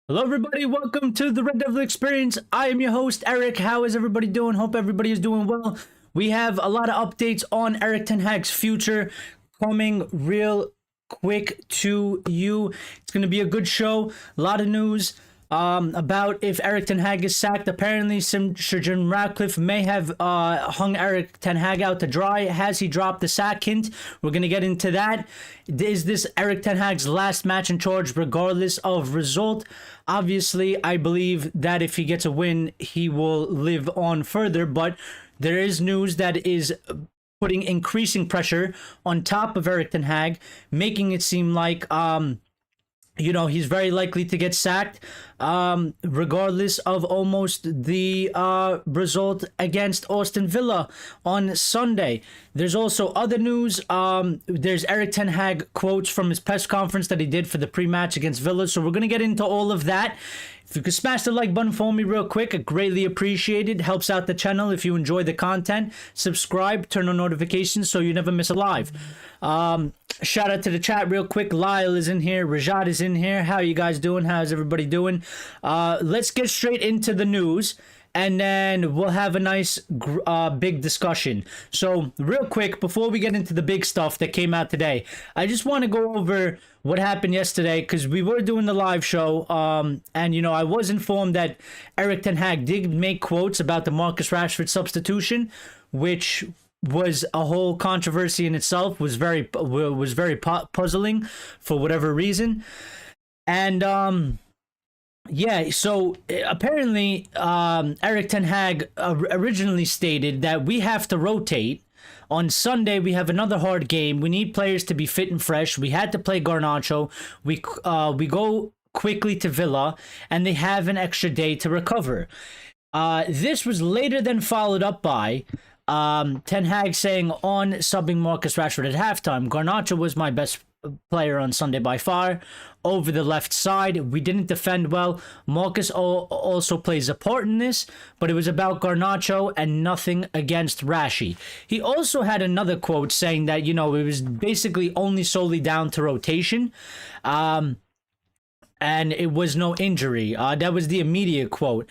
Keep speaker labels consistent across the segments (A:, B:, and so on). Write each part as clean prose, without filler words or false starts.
A: Hello, everybody. Welcome to the Red Devil Experience. I am your host, Erik. How is everybody doing? Hope everybody is doing well. We have a lot of updates on Erik Ten Hag's future coming real quick to you. It's going to be a good show. A lot of news about if Erik Ten Hag is sacked. Apparently, Sir Jim Ratcliffe may have hung Erik Ten Hag out to dry. Has he dropped the sack hint? We're going to get into that. Is this Erik Ten Hag's last match in charge regardless of result? Obviously, I believe that if he gets a win, he will live on further, but there is news that is putting increasing pressure on top of Erik Ten Hag, making it seem like he's very likely to get sacked, regardless of almost the result against Aston Villa on Sunday. There's also other news. There's Erik Ten Hag quotes from his press conference that he did for the pre-match against Villa. So we're going to get into all of that. If you could smash the like button for me real quick, I greatly appreciate it. Helps out the channel if you enjoy the content. Subscribe, turn on notifications so you never miss a live. Shout out to the chat real quick. Lyle is in here. Rajat is in here. How you guys doing? How's everybody doing? Let's get straight into the news, and then we'll have a nice big discussion. So real quick, before we get into the big stuff that came out today, I just want to go over what happened yesterday, because we were doing the live show, and I was informed that Erik Ten Hag did make quotes about the Marcus Rashford substitution, which was a whole controversy in itself, was very puzzling for whatever reason. And yeah, so apparently Erik Ten Hag originally stated that we have to rotate. On Sunday, we have another hard game. We need players to be fit and fresh. We had to play Garnacho. We go quickly to Villa, and they have an extra day to recover. This was later than followed up by Ten Hag saying on subbing Marcus Rashford at halftime, Garnacho was my best player on Sunday by far. Over the left side, we didn't defend well. Marcus also plays a part in this, but it was about Garnacho and nothing against Rashi. He also had another quote saying that, it was basically only solely down to rotation. And it was no injury. That was the immediate quote.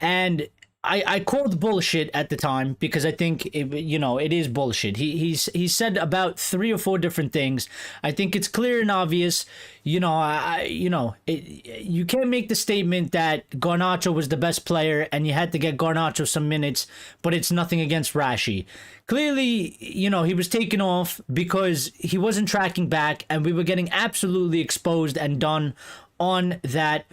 A: And I called bullshit at the time, because I think it is bullshit. He said about 3 or 4 different things. I think it's clear and obvious. You can't make the statement that Garnacho was the best player and you had to get Garnacho some minutes, but it's nothing against Rashi. Clearly, he was taken off because he wasn't tracking back, and we were getting absolutely exposed and done on that.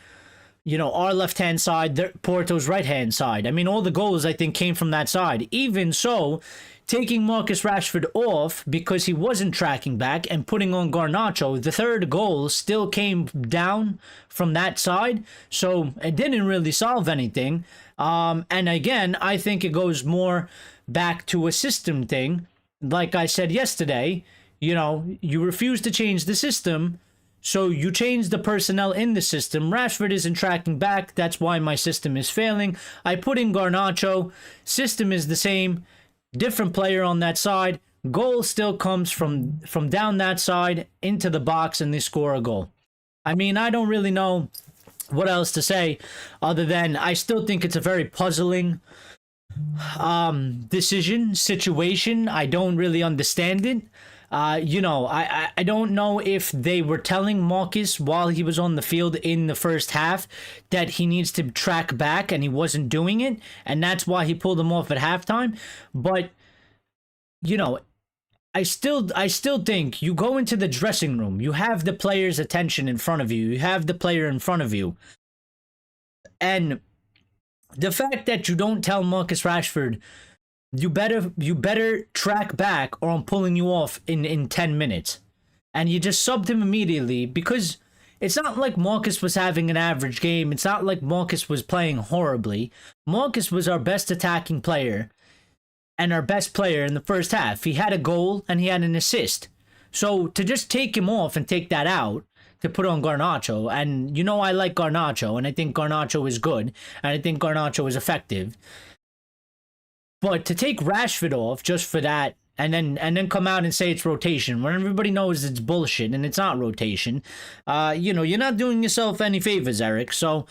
A: Our left-hand side, Porto's right-hand side. I mean, all the goals, I think, came from that side. Even so, taking Marcus Rashford off because he wasn't tracking back and putting on Garnacho, the third goal still came down from that side. So it didn't really solve anything. And again, I think it goes more back to a system thing. Like I said yesterday, you refuse to change the system, so you change the personnel in the system. Rashford isn't tracking back. That's why my system is failing. I put in Garnacho. System is the same. Different player on that side. Goal still comes from down that side into the box, and they score a goal. I mean, I don't really know what else to say other than I still think it's a very puzzling situation. I don't really understand it. I don't know if they were telling Marcus while he was on the field in the first half that he needs to track back, and he wasn't doing it, and that's why he pulled him off at halftime. But I still think you go into the dressing room, you have the player's attention in front of you, you have the player in front of you, and the fact that you don't tell Marcus Rashford, you better track back or I'm pulling you off in 10 minutes. And you just subbed him immediately, because it's not like Marcus was having an average game. It's not like Marcus was playing horribly. Marcus was our best attacking player and our best player in the first half. He had a goal and he had an assist. So to just take him off and take that out to put on Garnacho, and I like Garnacho, and I think Garnacho is good, and I think Garnacho is effective. But to take Rashford off just for that and then come out and say it's rotation when everybody knows it's bullshit and it's not rotation. You're not doing yourself any favors, Erik. So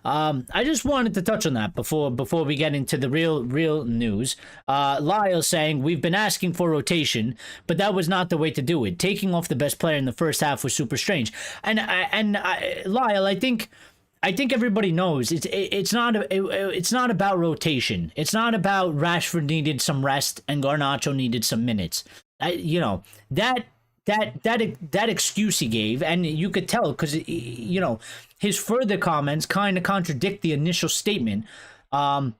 A: I just wanted to touch on that before we get into the real news. Lyle saying we've been asking for rotation, but that was not the way to do it. Taking off the best player in the first half was super strange. And Lyle, I think everybody knows it's not about rotation. It's not about Rashford needed some rest and Garnacho needed some minutes. That excuse he gave, and you could tell because his further comments kind of contradict the initial statement. And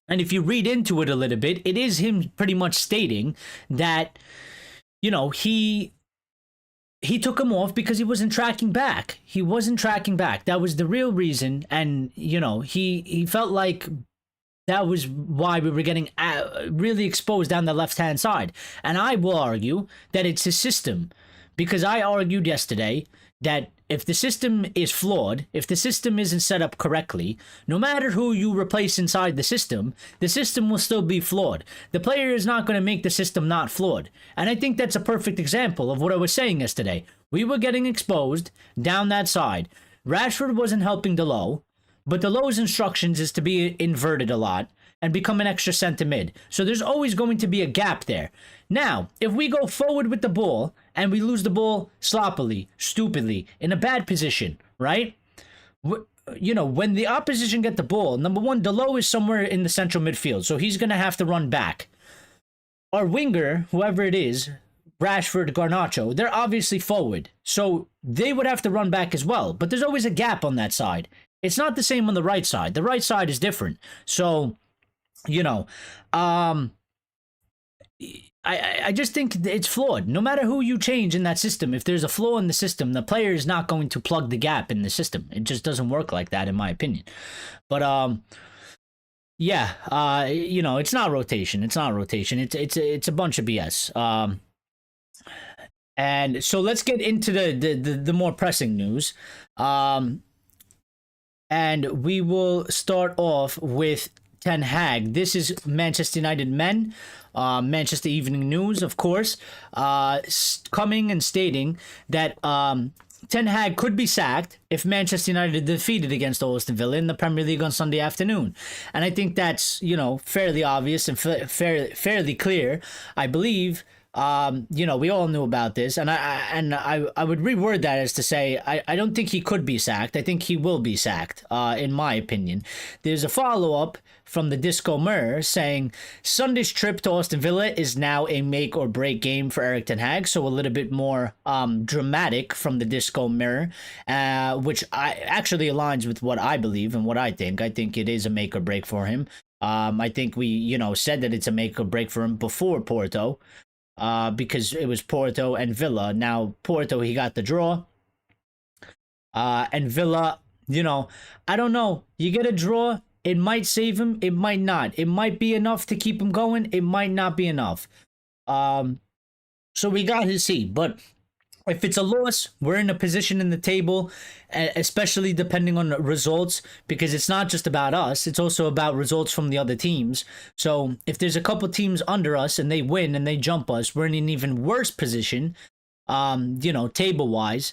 A: if you read into it a little bit, it is him pretty much stating that he took him off because he wasn't tracking back. He wasn't tracking back. That was the real reason. And, he felt like that was why we were getting really exposed down the left-hand side. And I will argue that it's his system. Because I argued yesterday that if the system is flawed, if the system isn't set up correctly, no matter who you replace inside the system will still be flawed. The player is not going to make the system not flawed. And I think that's a perfect example of what I was saying yesterday. We were getting exposed down that side. Rashford wasn't helping Delo, but Delo's instructions is to be inverted a lot and become an extra center mid. So there's always going to be a gap there. Now, if we go forward with the ball and we lose the ball sloppily, stupidly, in a bad position, right? When the opposition get the ball, number one, Delo is somewhere in the central midfield, so he's going to have to run back. Our winger, whoever it is, Rashford, Garnacho, they're obviously forward, so they would have to run back as well. But there's always a gap on that side. It's not the same on the right side. The right side is different. So, I just think it's flawed. No matter who you change in that system, if there's a flaw in the system, the player is not going to plug the gap in the system. It just doesn't work like that, in my opinion. But it's not rotation. It's not rotation. It's a bunch of BS. And so let's get into the more pressing news. And we will start off with Ten Hag. This is Manchester United men. Manchester Evening News, of course, coming and stating that Ten Hag could be sacked if Manchester United defeated against Aston Villa in the Premier League on Sunday afternoon. And I think that's, fairly obvious and fairly clear. I believe, we all knew about this, and I would reword that as to say I don't think he could be sacked. I think he will be sacked, in my opinion. There's a follow-up from the Disco Mirror saying Sunday's trip to Aston Villa is now a make or break game for Erik Ten Hag, so a little bit more dramatic from the Disco Mirror, which actually aligns with what I believe and what I think. I think it is a make or break for him. I think we said that it's a make or break for him before Porto, because it was Porto and Villa. Now Porto, he got the draw, and Villa, I don't know. You get a draw. It might save him. It might not. It might be enough to keep him going. It might not be enough. So we got to see. But if it's a loss, we're in a position in the table, especially depending on the results, because it's not just about us. It's also about results from the other teams. So if there's a couple teams under us and they win and they jump us, we're in an even worse position, table-wise.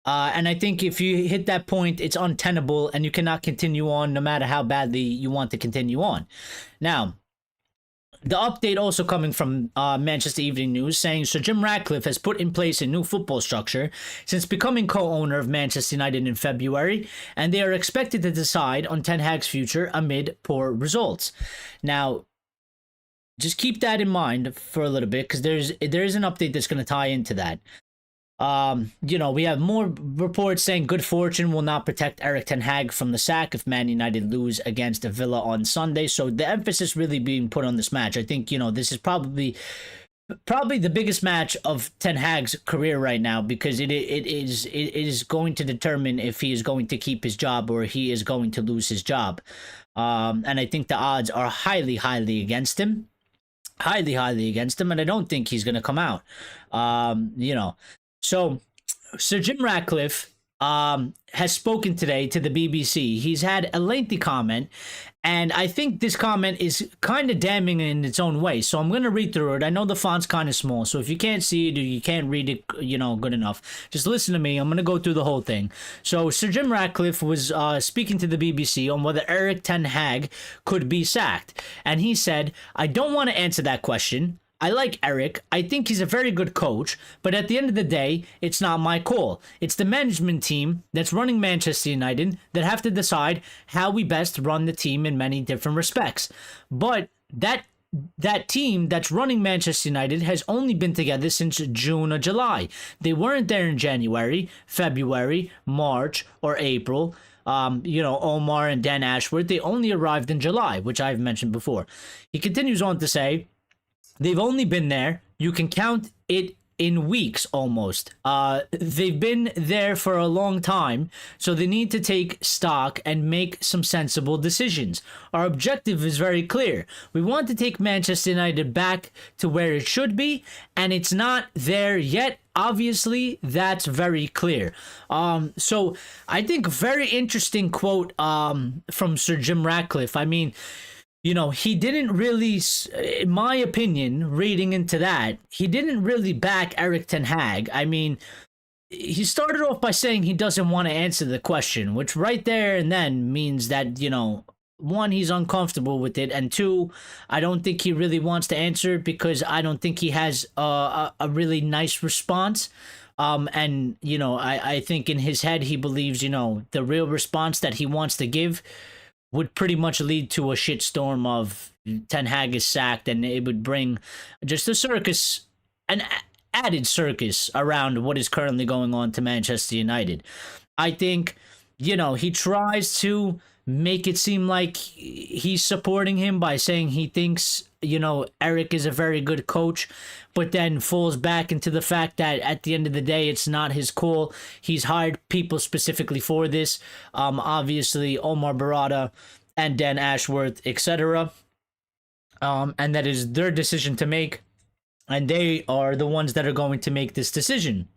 A: And I think if you hit that point, it's untenable and you cannot continue on no matter how badly you want to continue on. Now, the update also coming from Manchester Evening News saying Sir Jim Ratcliffe has put in place a new football structure since becoming co-owner of Manchester United in February, and they are expected to decide on Ten Hag's future amid poor results. Now, just keep that in mind for a little bit, because there is an update that's going to tie into that. We have more reports saying good fortune will not protect Erik Ten Hag from the sack if Man United lose against Villa on Sunday. So the emphasis really being put on this match. I think, this is probably the biggest match of Ten Hag's career right now, because it is going to determine if he is going to keep his job or he is going to lose his job. And I think the odds are highly, highly against him. Highly, highly against him. And I don't think he's going to come out. So, Sir Jim Ratcliffe has spoken today to the BBC. He's had a lengthy comment, and I think this comment is kind of damning in its own way. So I'm going to read through it. I know the font's kind of small, so if you can't see it or you can't read it, good enough, just listen to me. I'm going to go through the whole thing. So Sir Jim Ratcliffe was speaking to the BBC on whether Erik Ten Hag could be sacked. And he said, "I don't want to answer that question. I like Erik. I think he's a very good coach, but at the end of the day, it's not my call. It's the management team that's running Manchester United that have to decide how we best run the team in many different respects. But that team that's running Manchester United has only been together since June or July. They weren't there in January, February, March, or April. Omar and Dan Ashworth, they only arrived in July, which I've mentioned before." He continues on to say, "They've only been there. You can count it in weeks almost. They've been there for a long time, so they need to take stock and make some sensible decisions. Our objective is very clear. We want to take Manchester United back to where it should be, and it's not there yet. Obviously, that's very clear." So I think very interesting quote from Sir Jim Ratcliffe. I mean, he didn't really, in my opinion, reading into that, he didn't really back Erik Ten Hag. I mean, he started off by saying he doesn't want to answer the question, which right there and then means that, one, he's uncomfortable with it, and two, I don't think he really wants to answer it because I don't think he has a really nice response. I think in his head he believes, the real response that he wants to give would pretty much lead to a shitstorm of Ten Hag is sacked, and it would bring just a circus, an added circus around what is currently going on to Manchester United. I think, he tries to make it seem like he's supporting him by saying he thinks, Erik is a very good coach, but then falls back into the fact that at the end of the day, it's not his call. He's hired people specifically for this. Obviously, Omar Barada and Dan Ashworth, etc. And that is their decision to make. And they are the ones that are going to make this decision.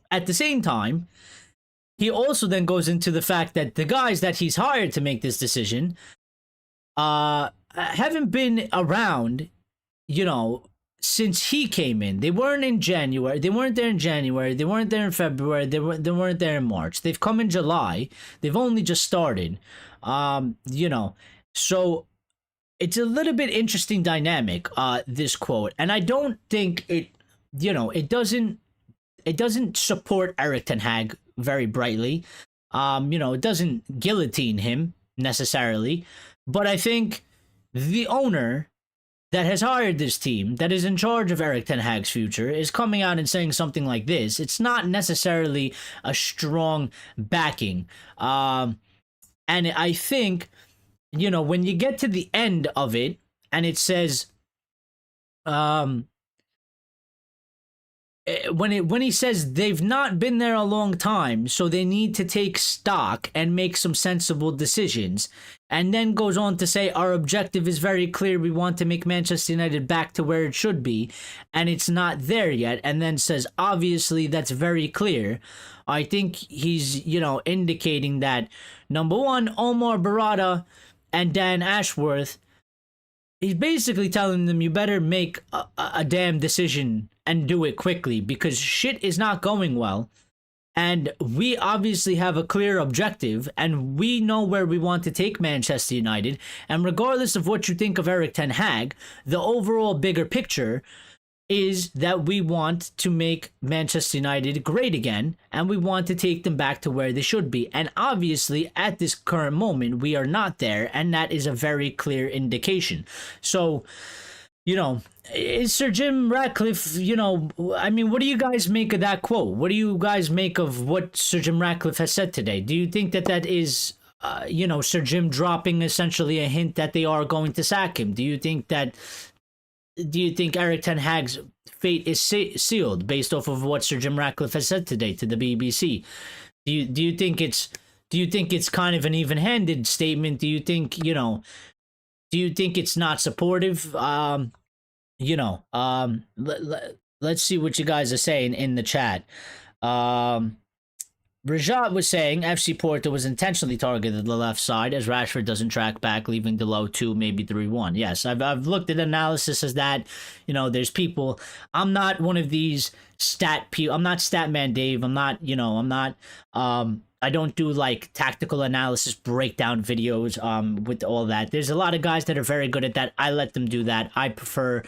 A: At the same time, he also then goes into the fact that the guys that he's hired to make this decision haven't been around, since he came in. They weren't in January. They weren't there in January. They weren't there in February. They weren't there in March. They've come in July. They've only just started. So it's a little bit interesting dynamic, this quote. And I don't think it doesn't support Erik Ten Hag very brightly. It doesn't guillotine him necessarily, but I think the owner that has hired this team, that is in charge of Erik Ten Hag's future, is coming out and saying something like this. It's not necessarily a strong backing. And I think, when you get to the end of it and it says, when he says they've not been there a long time, so they need to take stock and make some sensible decisions, and then goes on to say our objective is very clear, we want to make Manchester United back to where it should be, and it's not there yet, and then says obviously that's very clear. I think he's, indicating that, number one, Omar Barada and Dan Ashworth, he's basically telling them you better make a damn decision and do it quickly because shit is not going well. And we obviously have a clear objective and we know where we want to take Manchester United. And regardless of what you think of Erik Ten Hag, the overall bigger picture is that we want to make Manchester United great again, and we want to take them back to where they should be. And obviously, at this current moment, we are not there, and that is a very clear indication. So, is Sir Jim Ratcliffe, what do you guys make of that quote? What do you guys make of what Sir Jim Ratcliffe has said today? Do you think that is, Sir Jim dropping essentially a hint that they are going to sack him? Do you think Erik Ten Hag's fate is sealed based off of what Sir Jim Ratcliffe has said today to the BBC? Do you think it's kind of an even-handed statement? Do you think it's not supportive? Let's see what you guys are saying in the chat. Rajat was saying FC Porto was intentionally targeted the left side as Rashford doesn't track back, leaving the low 2, maybe 3-1. Yes, I've looked at analysis as that, there's people. I'm not one of these stat people. I'm not Statman Dave. I'm not, I don't do like tactical analysis breakdown videos with all that. There's a lot of guys that are very good at that. I let them do that. I prefer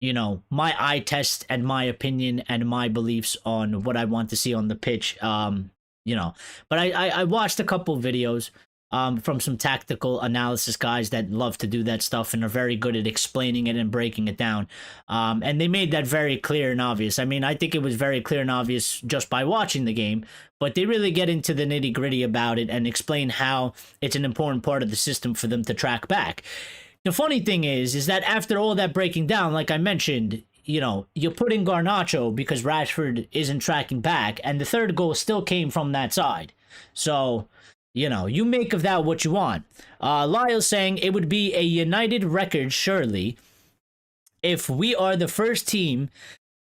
A: my eye test and my opinion and my beliefs on what I want to see on the pitch. But I watched a couple videos from some tactical analysis guys that love to do that stuff and are very good at explaining it and breaking it down. And they made that very clear and obvious. I mean, I think it was very clear and obvious just by watching the game, but they really get into the nitty gritty about it and explain how it's an important part of the system for them to track back. The funny thing is that after all that breaking down, like I mentioned, you put in Garnacho because Rashford isn't tracking back, and the third goal still came from that side. So, you make of that what you want. Lyle's saying it would be a United record, surely, if we are the first team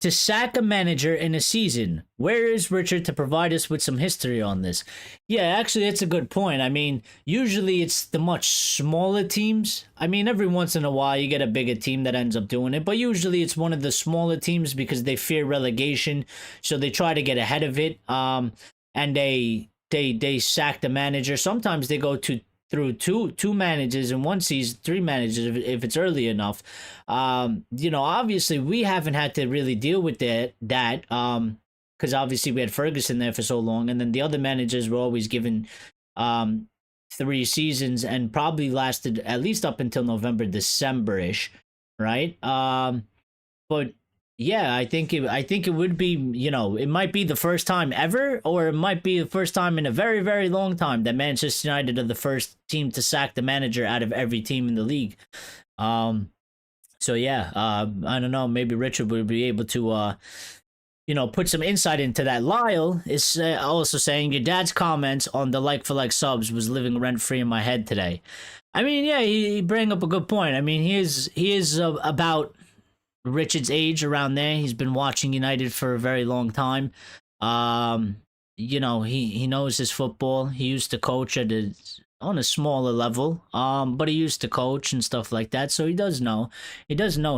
A: to sack a manager in a season. Where is Richard to provide us with some history on this? Yeah, actually, that's a good point. I mean, usually it's the much smaller teams. I mean, every once in a while you get a bigger team that ends up doing it, but usually it's one of the smaller teams because they fear relegation, so they try to get ahead of it. And they sack the manager. Sometimes they go through two managers in one season, 3 managers if it's early enough. Obviously we haven't had to really deal with that because obviously we had Ferguson there for so long, and then the other managers were always given 3 seasons and probably lasted at least up until November, December-ish, right? But yeah, I think it would be, it might be the first time ever, or it might be the first time in a very, very long time that Manchester United are the first team to sack the manager out of every team in the league. So yeah, I don't know, maybe Richard would be able to, put some insight into that. Lyle is also saying your dad's comments on the like-for-like subs was living rent-free in my head today. I mean, yeah, he bring up a good point. I mean, he is about Richard's age, around there. He's been watching United for a very long time. He knows his football. He used to coach on a smaller level, but he used to coach and stuff like that, so he does know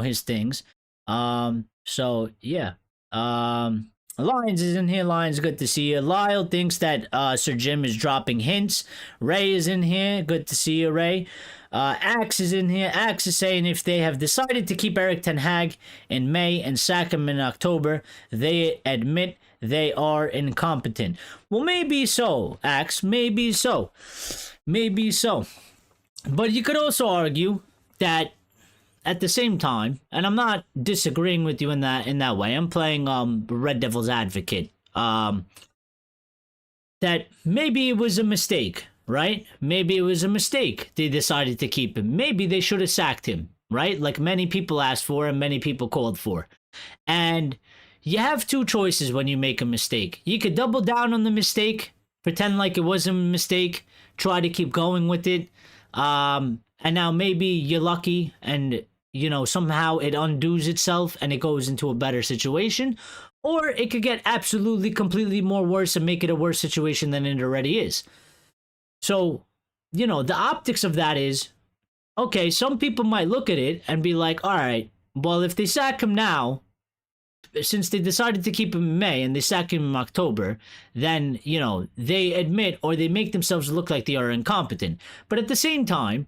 A: his things. So yeah. Lions is in here. Lions, good to see you. Lyle thinks that Sir Jim is dropping hints. Ray is in here. Good to see you, Ray. Axe is in here. Axe is saying if they have decided to keep Erik Ten Hag in May and sack him in October, they admit they are incompetent. Well, maybe so, Axe. Maybe so. Maybe so. But you could also argue that at the same time, and I'm not disagreeing with you in that way. I'm playing Red Devil's advocate. That maybe it was a mistake. Right? Maybe it was a mistake. They decided to keep him. Maybe they should have sacked him, right? Like many people asked for and many people called for. And you have 2 choices when you make a mistake. You could double down on the mistake, pretend like it wasn't a mistake, try to keep going with it. And now maybe you're lucky and, somehow it undoes itself and it goes into a better situation. Or it could get absolutely, completely more worse and make it a worse situation than it already is. So, the optics of that is, okay, some people might look at it and be like, all right, well, if they sack him now, since they decided to keep him in May and they sack him in October, then, they admit or they make themselves look like they are incompetent. But at the same time,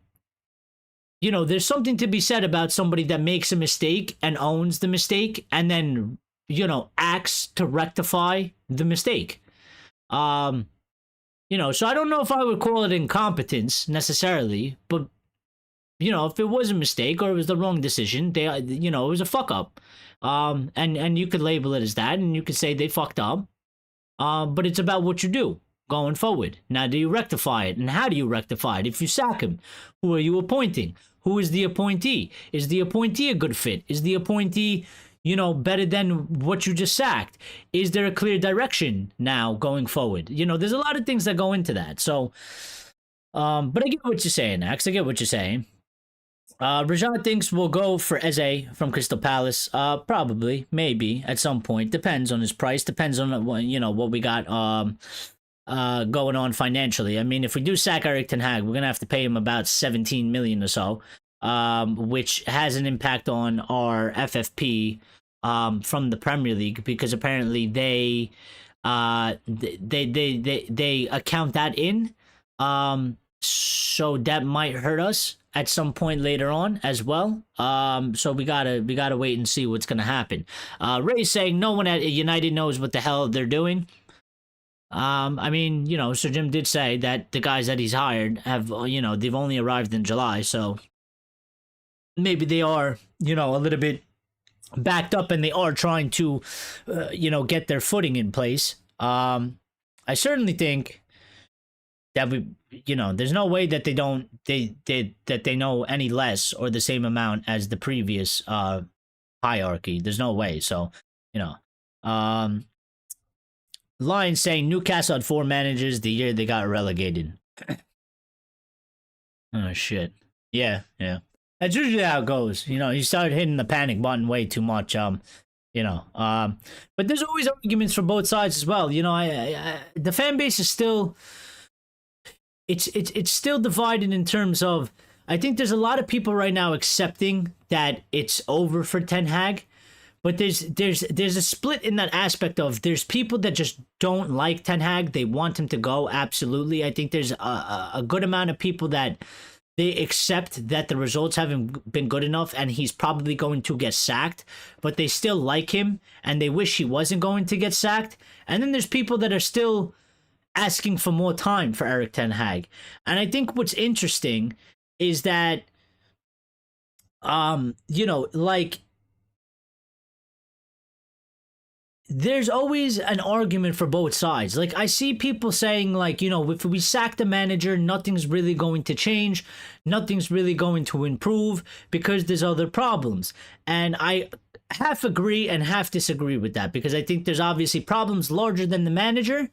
A: there's something to be said about somebody that makes a mistake and owns the mistake and then, acts to rectify the mistake. So I don't know if I would call it incompetence necessarily, but, if it was a mistake or it was the wrong decision, it was a fuck up. And you could label it as that and you could say they fucked up. But it's about what you do going forward. Now, do you rectify it? And how do you rectify it? If you sack him, who are you appointing? Who is the appointee? Is the appointee a good fit? Is the appointee, better than what you just sacked? Is there a clear direction now going forward? There's a lot of things that go into that. So, but I get what you're saying, Max. I get what you're saying. Rajan thinks we'll go for Eze from Crystal Palace. Probably, maybe, at some point. Depends on his price. Depends on, what we got going on financially. I mean, if we do sack Erik Ten Hag, we're gonna have to pay him about 17 million or so, which has an impact on our FFP from the Premier League, because apparently they account that in. So that might hurt us at some point later on as well. So we gotta wait and see what's gonna happen. Ray's saying no one at United knows what the hell they're doing. I mean, Sir Jim did say that the guys that he's hired have, they've only arrived in July, so maybe they are, a little bit backed up, and they are trying to, get their footing in place. I certainly think that there's no way that they know any less or the same amount as the previous hierarchy. There's no way. So, Lions saying Newcastle had 4 managers the year they got relegated. Oh shit. Yeah. That's usually how it goes. You start hitting the panic button way too much. But there's always arguments for both sides as well. The fan base is still, it's still divided in terms of, I think there's a lot of people right now accepting that it's over for Ten Hag, but there's a split in that aspect of, there's people that just don't like Ten Hag. They want him to go. Absolutely. I think there's a good amount of people that they accept that the results haven't been good enough and he's probably going to get sacked, but they still like him and they wish he wasn't going to get sacked. And then there's people that are still asking for more time for Erik Ten Hag. And I think what's interesting is that, there's always an argument for both sides. Like, I see people saying, like, if we sack the manager, nothing's really going to change. Nothing's really going to improve because there's other problems. And I half agree and half disagree with that, because I think there's obviously problems larger than the manager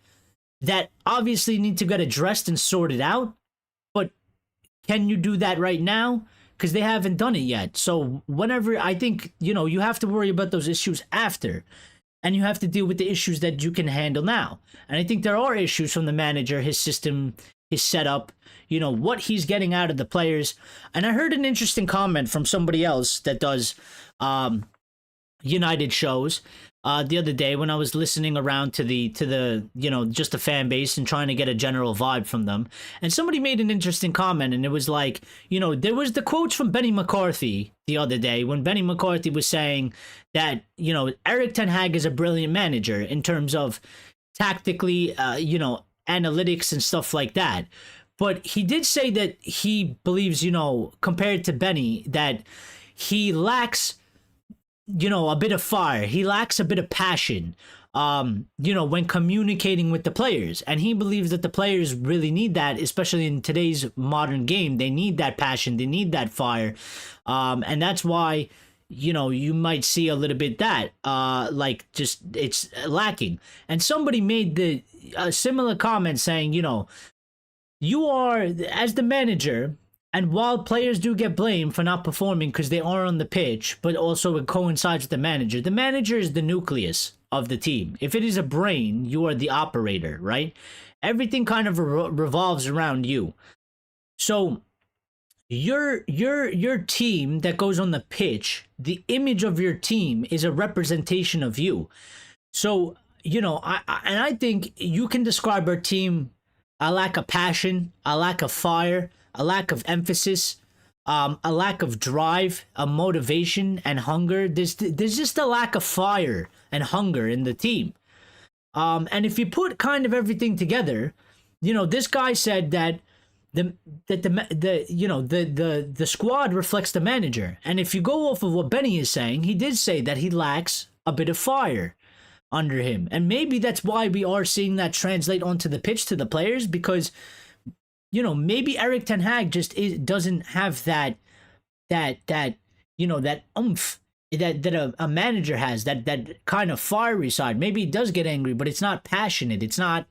A: that obviously need to get addressed and sorted out. But can you do that right now? Because they haven't done it yet. So whenever, I think, you have to worry about those issues after. And you have to deal with the issues that you can handle now. And I think there are issues from the manager, his system, his setup, what he's getting out of the players. And I heard an interesting comment from somebody else that does United shows the other day when I was listening around to the just the fan base and trying to get a general vibe from them. And somebody made an interesting comment, and it was like, there was the quotes from Benny McCarthy the other day when Benny McCarthy was saying that, Erik Ten Hag is a brilliant manager in terms of tactically, analytics and stuff like that. But he did say that he believes, compared to Benny, that he lacks, a bit of fire. He lacks a bit of passion, when communicating with the players. And he believes that the players really need that, especially in today's modern game. They need that passion. They need that fire. And that's why, you might see a little bit that, it's lacking. And somebody made the similar comment saying, you are, as the manager, and while players do get blamed for not performing because they are on the pitch, but also it coincides with the manager is the nucleus of the team. If it is a brain, you are the operator, right? Everything kind of revolves around you. So your team that goes on the pitch, the image of your team is a representation of you. So, I think you can describe our team a lack of passion, a lack of fire, a lack of emphasis, a lack of drive, a motivation and hunger. There's just a lack of fire and hunger in the team. And if you put kind of everything together, this guy said that the squad reflects the manager. And if you go off of what Benny is saying, he did say that he lacks a bit of fire under him. And maybe that's why we are seeing that translate onto the pitch to the players, because maybe Erik Ten Hag just doesn't have that oomph that a manager has, that kind of fiery side. Maybe he does get angry, but it's not passionate. It's not,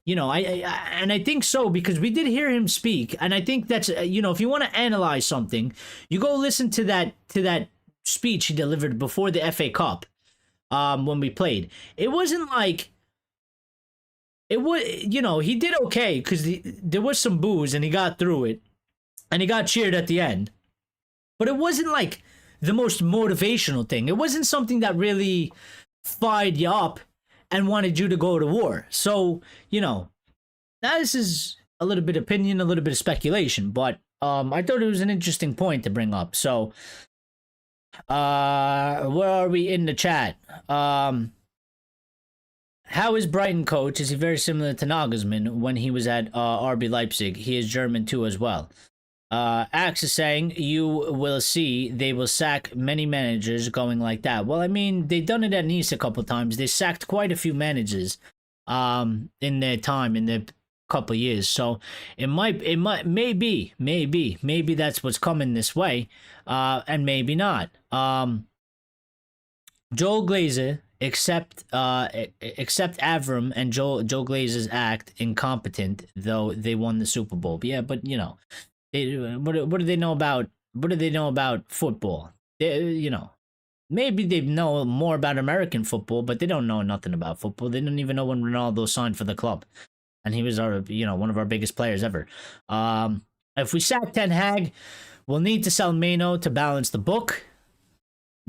A: I think so, because we did hear him speak. And I think that's, if you want to analyze something, you go listen to that speech he delivered before the FA Cup when we played. It wasn't like it was, he did okay because there was some boos and he got through it and he got cheered at the end. But it wasn't like the most motivational thing. It wasn't something that really fired you up and wanted you to go to war. So, now this is a little bit of opinion, a little bit of speculation, but I thought it was an interesting point to bring up. So, where are we in the chat? How is Brighton coach? Is he very similar to Nagelsmann when he was at RB Leipzig? He is German too as well. Axe is saying, you will see they will sack many managers going like that. Well, I mean, they've done it at Nice a couple times. They sacked quite a few managers in their time, in their couple years. So maybe that's what's coming this way, and maybe not. Joel Glazer, except Avram and Joe Glazer's act incompetent, though they won the Super Bowl. Yeah, but what do they know about? What do they know about football? Maybe they know more about American football, but they don't know nothing about football. They don't even know when Ronaldo signed for the club, and he was one of our biggest players ever. If we sack Ten Hag, we'll need to sell Mano to balance the book.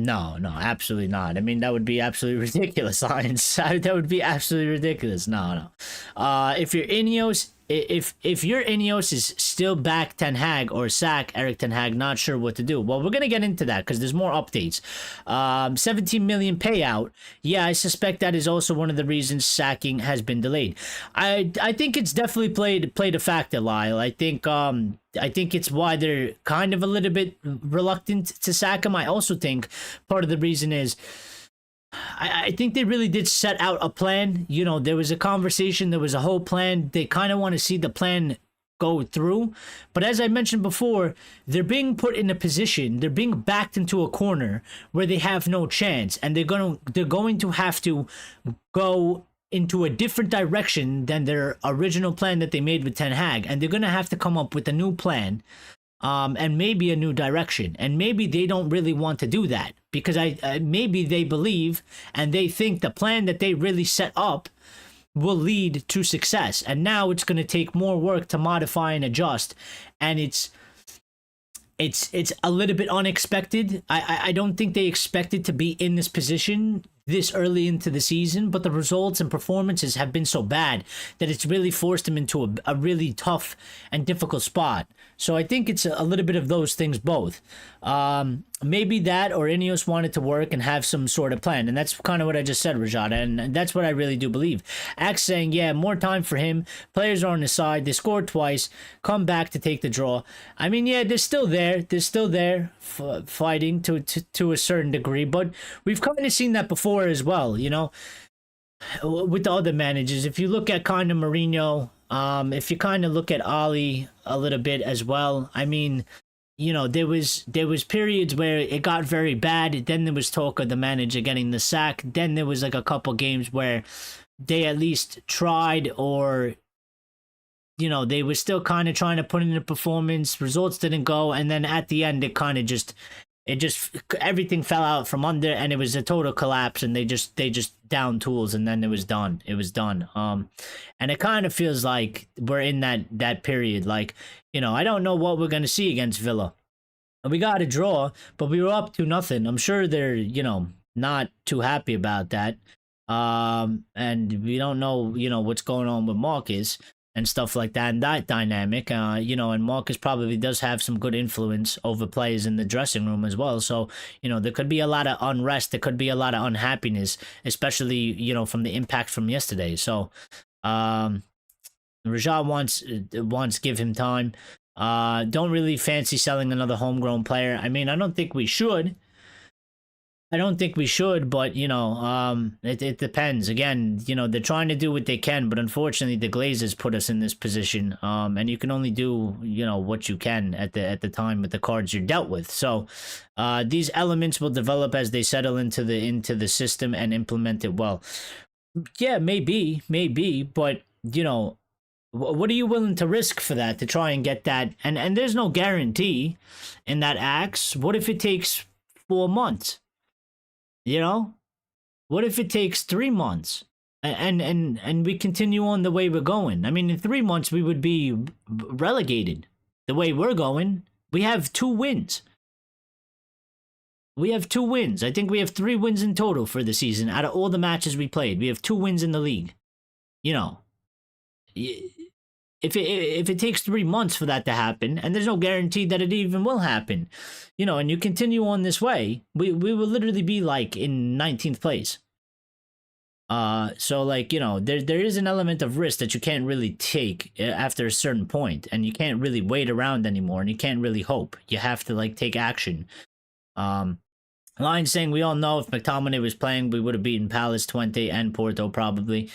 A: No, absolutely not. I mean, that would be absolutely ridiculous, Science. That would be absolutely ridiculous. No. If you're Ineos, if your Ineos is still back Ten Hag or sack Erik Ten Hag, not sure what to do. Well, we're going to get into that because there's more updates. 17 million payout. Yeah, I suspect that is also one of the reasons sacking has been delayed. I think it's definitely played a factor, Lyle. I think it's why they're kind of a little bit reluctant to sack him. I also think part of the reason is I think they really did set out a plan. There was a conversation, there was a whole plan. They kind of want to see the plan go through. But as I mentioned before, they're being put in a position, they're being backed into a corner where they have no chance, and they're going to have to go into a different direction than their original plan that they made with Ten Hag, and they're going to have to come up with a new plan, and maybe a new direction. And maybe they don't really want to do that because maybe they believe and they think the plan that they really set up will lead to success, and now it's going to take more work to modify and adjust, and it's a little bit unexpected. I don't think they expected to be in this position this early into the season, but the results and performances have been so bad that it's really forced them into a really tough and difficult spot. So I think it's a little bit of those things both. Maybe that or Ineos wanted to work and have some sort of plan. And that's kind of what I just said, Rajada. And that's what I really do believe. Axe saying, yeah, more time for him. Players are on his side. They scored twice. Come back to take the draw. I mean, yeah, they're still there. They're still there fighting to a certain degree. But we've kind of seen that before as well, with the other managers. If you look at kind of Mourinho, if you kind of look at Ali a little bit as well, I mean, there was periods where it got very bad. Then there was talk of the manager getting the sack. Then there was like a couple games where they at least tried, or they were still kind of trying to put in a performance. Results didn't go, and then at the end, everything fell out from under, and it was a total collapse, and they just down tools, and then it was done. And it kind of feels like we're in that period. Like, I don't know what we're gonna see against Villa. We got a draw, but we were up 2-0. I'm sure they're not too happy about that. And we don't know what's going on with Marcus and stuff like that, and that dynamic, and Marcus probably does have some good influence over players in the dressing room as well. So, there could be a lot of unrest, there could be a lot of unhappiness, especially, from the impact from yesterday. So, Rajat wants give him time. Don't really fancy selling another homegrown player. I mean, I don't think we should, but it depends. Again, they're trying to do what they can, but unfortunately the Glazers put us in this position, and you can only do what you can at the time with the cards you're dealt with. So these elements will develop as they settle into the system and implement it well. Yeah, maybe, but what are you willing to risk for that, to try and get that? And there's no guarantee in that axe. What if it takes 4 months? What if it takes 3 months? and we continue on the way we're going. I mean, in 3 months we would be relegated. The way we're going, we have 2 wins. We have 2 wins. I think we have 3 wins in total for the season. Out of all the matches we played, we have 2 wins in the league. You know, if it takes 3 months for that to happen, and there's no guarantee that it even will happen, and you continue on this way, we will literally be like in 19th place. So like, there is an element of risk that you can't really take after a certain point, and you can't really wait around anymore, and you can't really hope. You have to like take action. Lions saying, we all know if McTominay was playing, we would have beaten Palace 20 and Porto probably.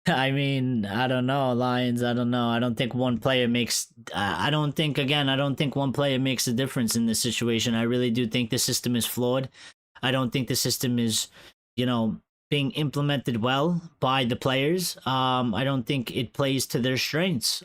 A: I mean, I don't know, Lions. I don't know. I don't think one player makes. I don't think one player makes a difference in this situation. I really do think the system is flawed. I don't think the system is, being implemented well by the players. I don't think it plays to their strengths.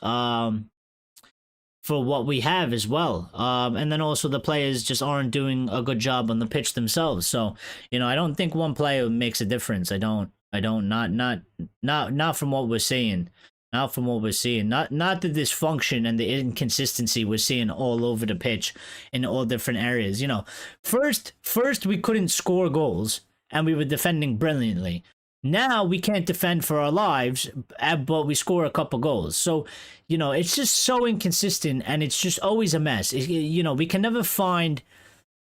A: For what we have as well. And then also the players just aren't doing a good job on the pitch themselves. So, I don't think one player makes a difference. I don't not from what we're seeing. Not from what we're seeing. Not the dysfunction and the inconsistency we're seeing all over the pitch in all different areas. First we couldn't score goals and we were defending brilliantly. Now we can't defend for our lives, but we score a couple goals. So, it's just so inconsistent, and it's just always a mess. We can never find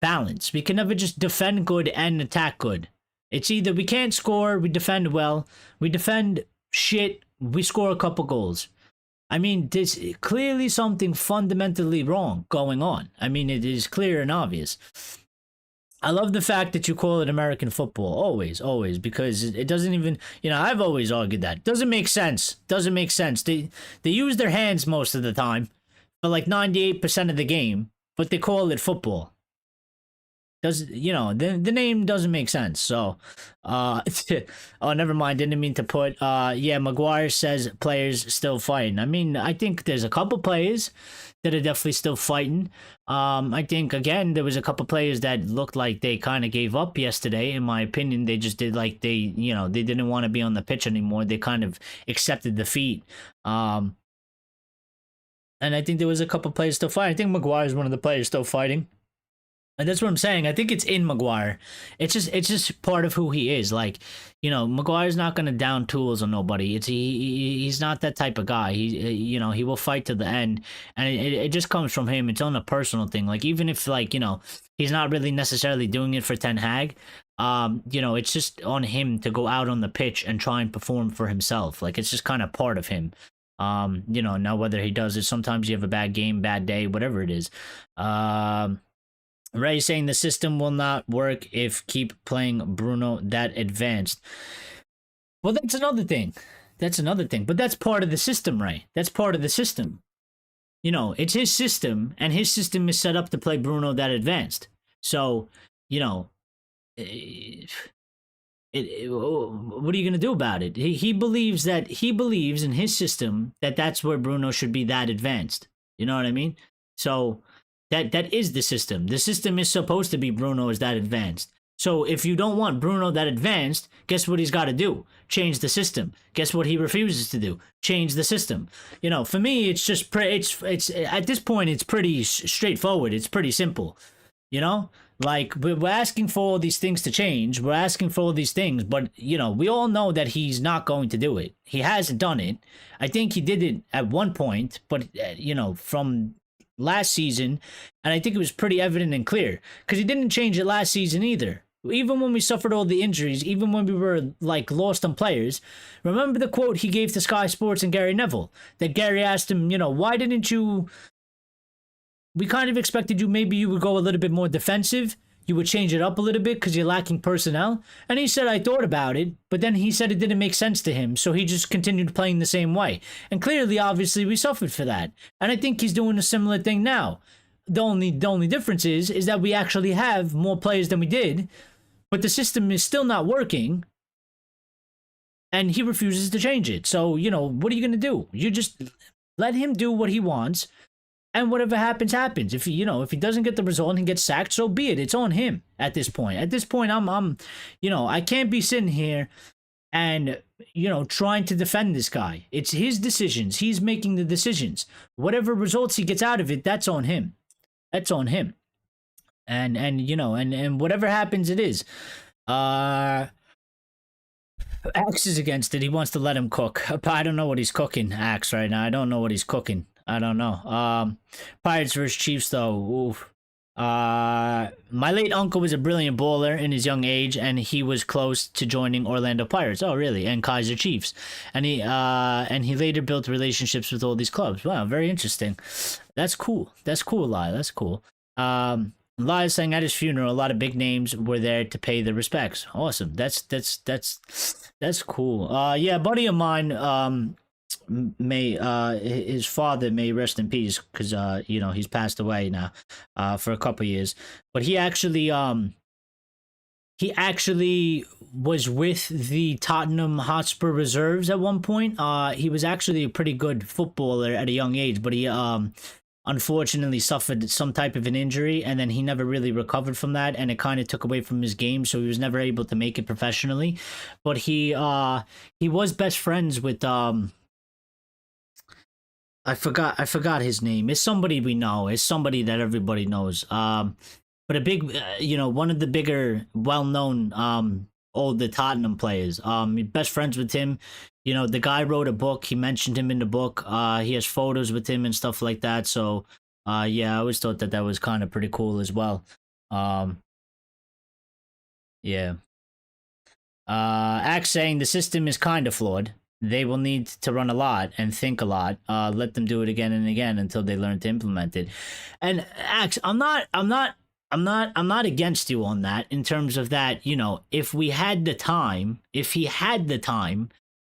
A: balance. We can never just defend good and attack good. It's either we can't score, we defend well, we defend shit, we score a couple goals. I mean, there's clearly something fundamentally wrong going on. I mean, it is clear and obvious. I love the fact that you call it American football, always, because it doesn't even, I've always argued that. Doesn't make sense. They use their hands most of the time for like 98% of the game, but they call it football. The name doesn't make sense. So, oh, never mind. Didn't mean to put, Maguire says players still fighting. I mean, I think there's a couple players that are definitely still fighting. I think, again, there was a couple players that looked like they kind of gave up yesterday. In my opinion, they just did like they didn't want to be on the pitch anymore. They kind of accepted defeat. And I think there was a couple players still fighting. I think Maguire is one of the players still fighting. And that's what I'm saying. I think it's in Maguire. It's just part of who he is. Like, Maguire's not going to down tools on nobody. He's not that type of guy. He will fight to the end, and it just comes from him. It's on a personal thing. Like, even if he's not really necessarily doing it for Ten Hag, it's just on him to go out on the pitch and try and perform for himself. Like, it's just kind of part of him. Now whether he does it, sometimes you have a bad game, bad day, whatever it is. Ray saying the system will not work if keep playing Bruno that advanced. Well, that's another thing. But that's part of the system, Ray. That's part of the system. It's his system, and his system is set up to play Bruno that advanced. So, what are you going to do about it? He believes in his system that's where Bruno should be that advanced. You know what I mean? So that is the system. The system is supposed to be Bruno is that advanced. So if you don't want Bruno that advanced, guess what he's got to do? Change the system. Guess what he refuses to do? Change the system. For me, it's just it's at this point it's pretty straightforward. It's pretty simple. Like we're asking for all these things to change. We're asking for all these things, but we all know that he's not going to do it. He hasn't done it. I think he did it at one point, but from last season, and I think it was pretty evident and clear because he didn't change it last season either. Even when we suffered all the injuries, even when we were like lost on players, remember the quote he gave to Sky Sports and Gary Neville that Gary asked him, why didn't you? We kind of expected maybe you would go a little bit more defensive. You would change it up a little bit because you're lacking personnel. And he said, I thought about it, but then he said it didn't make sense to him. So he just continued playing the same way. And clearly, obviously, we suffered for that. And I think he's doing a similar thing now. The only difference is that we actually have more players than we did, but the system is still not working. And he refuses to change it. So, what are you going to do? You just let him do what he wants. And whatever happens, happens. If he doesn't get the result and he gets sacked, so be it. It's on him at this point. At this point, I can't be sitting here and, you know, trying to defend this guy. It's his decisions. He's making the decisions. Whatever results he gets out of it, that's on him. That's on him. And you know, and whatever happens, it is. Axe is against it. He wants to let him cook. I don't know what he's cooking, Axe, right now. I don't know what he's cooking. I don't know. Pirates versus Chiefs, though. Oof. My late uncle was a brilliant bowler in his young age, and he was close to joining Orlando Pirates. Oh, really? And Kaiser Chiefs. And he later built relationships with all these clubs. Wow, very interesting. That's cool. That's cool, Lai. That's cool. Lai is saying at his funeral, a lot of big names were there to pay the respects. Awesome. That's cool. Yeah, a buddy of mine, may his father may rest in peace, because you know, he's passed away now for a couple years, but he actually was with the Tottenham Hotspur reserves at one point. He was actually a pretty good footballer at a young age, but he unfortunately suffered some type of an injury, and then he never really recovered from that, and it kind of took away from his game, so he was never able to make it professionally. But he was best friends with I forgot his name. It's somebody we know. It's somebody that everybody knows. But a big, you know, one of the bigger, well-known older Tottenham players. Best friends with him. You know, the guy wrote a book. He mentioned him in the book. He has photos with him and stuff like that. So, yeah, I always thought that was kind of pretty cool as well. Yeah. Axe saying the system is kind of flawed. They will need to run a lot and think a lot. Let them do it again and again until they learn to implement it. And Axe, I'm not against you on that, in terms of that, you know, if he had the time,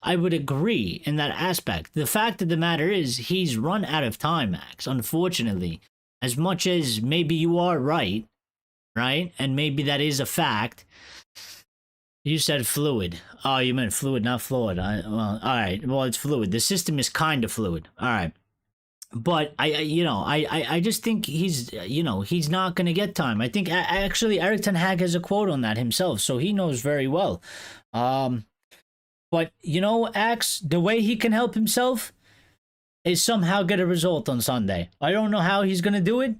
A: I would agree in that aspect. The fact of the matter is, he's run out of time, Axe, unfortunately. As much as maybe you are right? And maybe that is a fact. You said fluid. Oh, you meant fluid, not fluid. Well, all right. Well, it's fluid. The system is kind of fluid. All right. But I just think he's not going to get time. I think actually Erik Ten Hag has a quote on that himself, so he knows very well. But you know, Axe, the way he can help himself is somehow get a result on Sunday. I don't know how he's going to do it,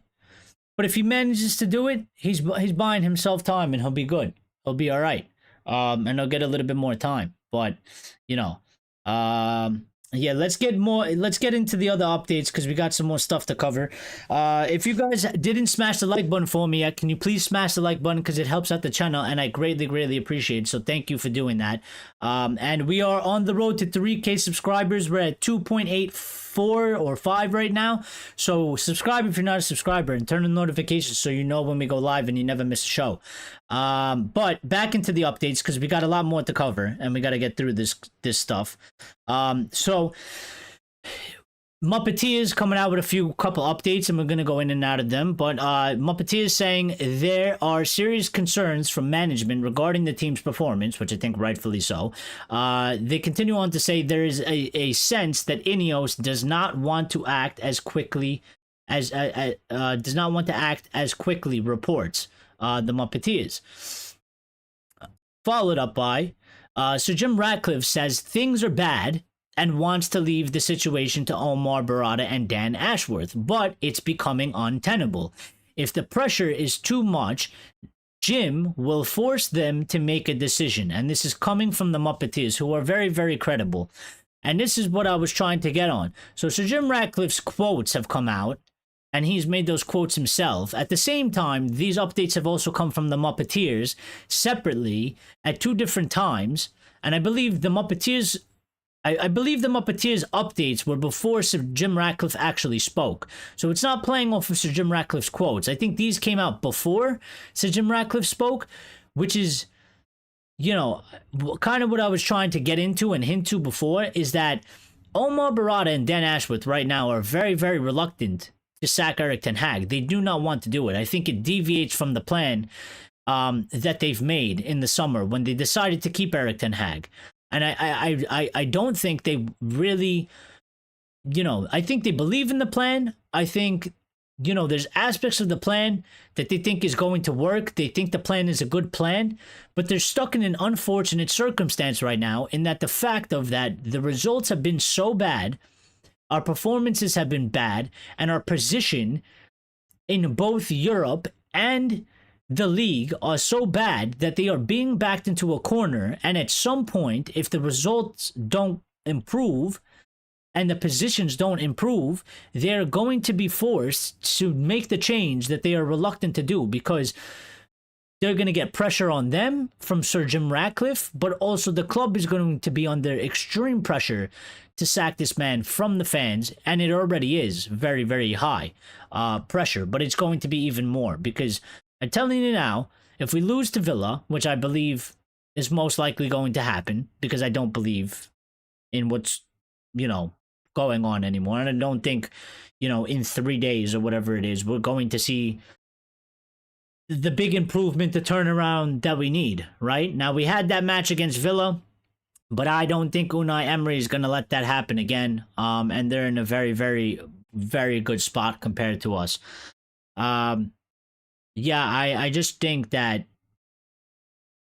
A: but if he manages to do it, he's buying himself time, and he'll be good. He'll be all right. And he'll get a little bit more time. But, you know, yeah, let's get into the other updates, because we got some more stuff to cover. If you guys didn't smash the like button for me yet, can you please smash the like button, because it helps out the channel, and I greatly appreciate it. So thank you for doing that. And we are on the road to 3K subscribers. We're at 2.84 or 5 right now. So subscribe if you're not a subscriber, and turn on notifications so you know when we go live and you never miss a show. But back into the updates, because we got a lot more to cover, and we got to get through this stuff. So Muppeteers coming out with a couple updates, and we're going to go in and out of them. But Muppeteers saying there are serious concerns from management regarding the team's performance, which I think rightfully so. They continue on to say there is a sense that Ineos does not want to act as quickly as reports the Muppeteers. Followed up by Sir Jim Ratcliffe says things are bad and wants to leave the situation to Omar Barada and Dan Ashworth, but it's becoming untenable. If the pressure is too much, Jim will force them to make a decision. And this is coming from the Muppeteers, who are very credible. And this is what I was trying to get on. So Sir Jim Ratcliffe's quotes have come out, and he's made those quotes himself. At the same time, these updates have also come from the Muppeteers separately at 2 different times. And I believe the Muppeteers updates were before Sir Jim Ratcliffe actually spoke. So it's not playing off of Sir Jim Ratcliffe's quotes. I think these came out before Sir Jim Ratcliffe spoke, which is, you know, kind of what I was trying to get into and hint to before, is that Omar Barada and Dan Ashworth right now are very reluctant to sack Erik Ten Hag. They do not want to do it. I think it deviates from the plan that they've made in the summer when they decided to keep Erik Ten Hag. And I don't think they really, you know, I think they believe in the plan. I think there's aspects of the plan that they think is going to work. They think the plan is a good plan, but they're stuck in an unfortunate circumstance right now in that the fact of that the results have been so bad, our performances have been bad, and our position in both Europe and the league are so bad that they are being backed into a corner. And at some point, if the results don't improve, and the positions don't improve, they're going to be forced to make the change that they are reluctant to do, because they're going to get pressure on them from Sir Jim Ratcliffe, but also the club is going to be under extreme pressure to sack this man from the fans, and it already is very, very high pressure, but it's going to be even more, because I'm telling you now, if we lose to Villa, which I believe is most likely going to happen, because I don't believe in what's, going on anymore. And I don't think, in 3 days or whatever it is, we're going to see the big improvement, the turnaround that we need, right? Now, we had that match against Villa, but I don't think Unai Emery is going to let that happen again. And they're in a very, very, very good spot compared to us. I just think that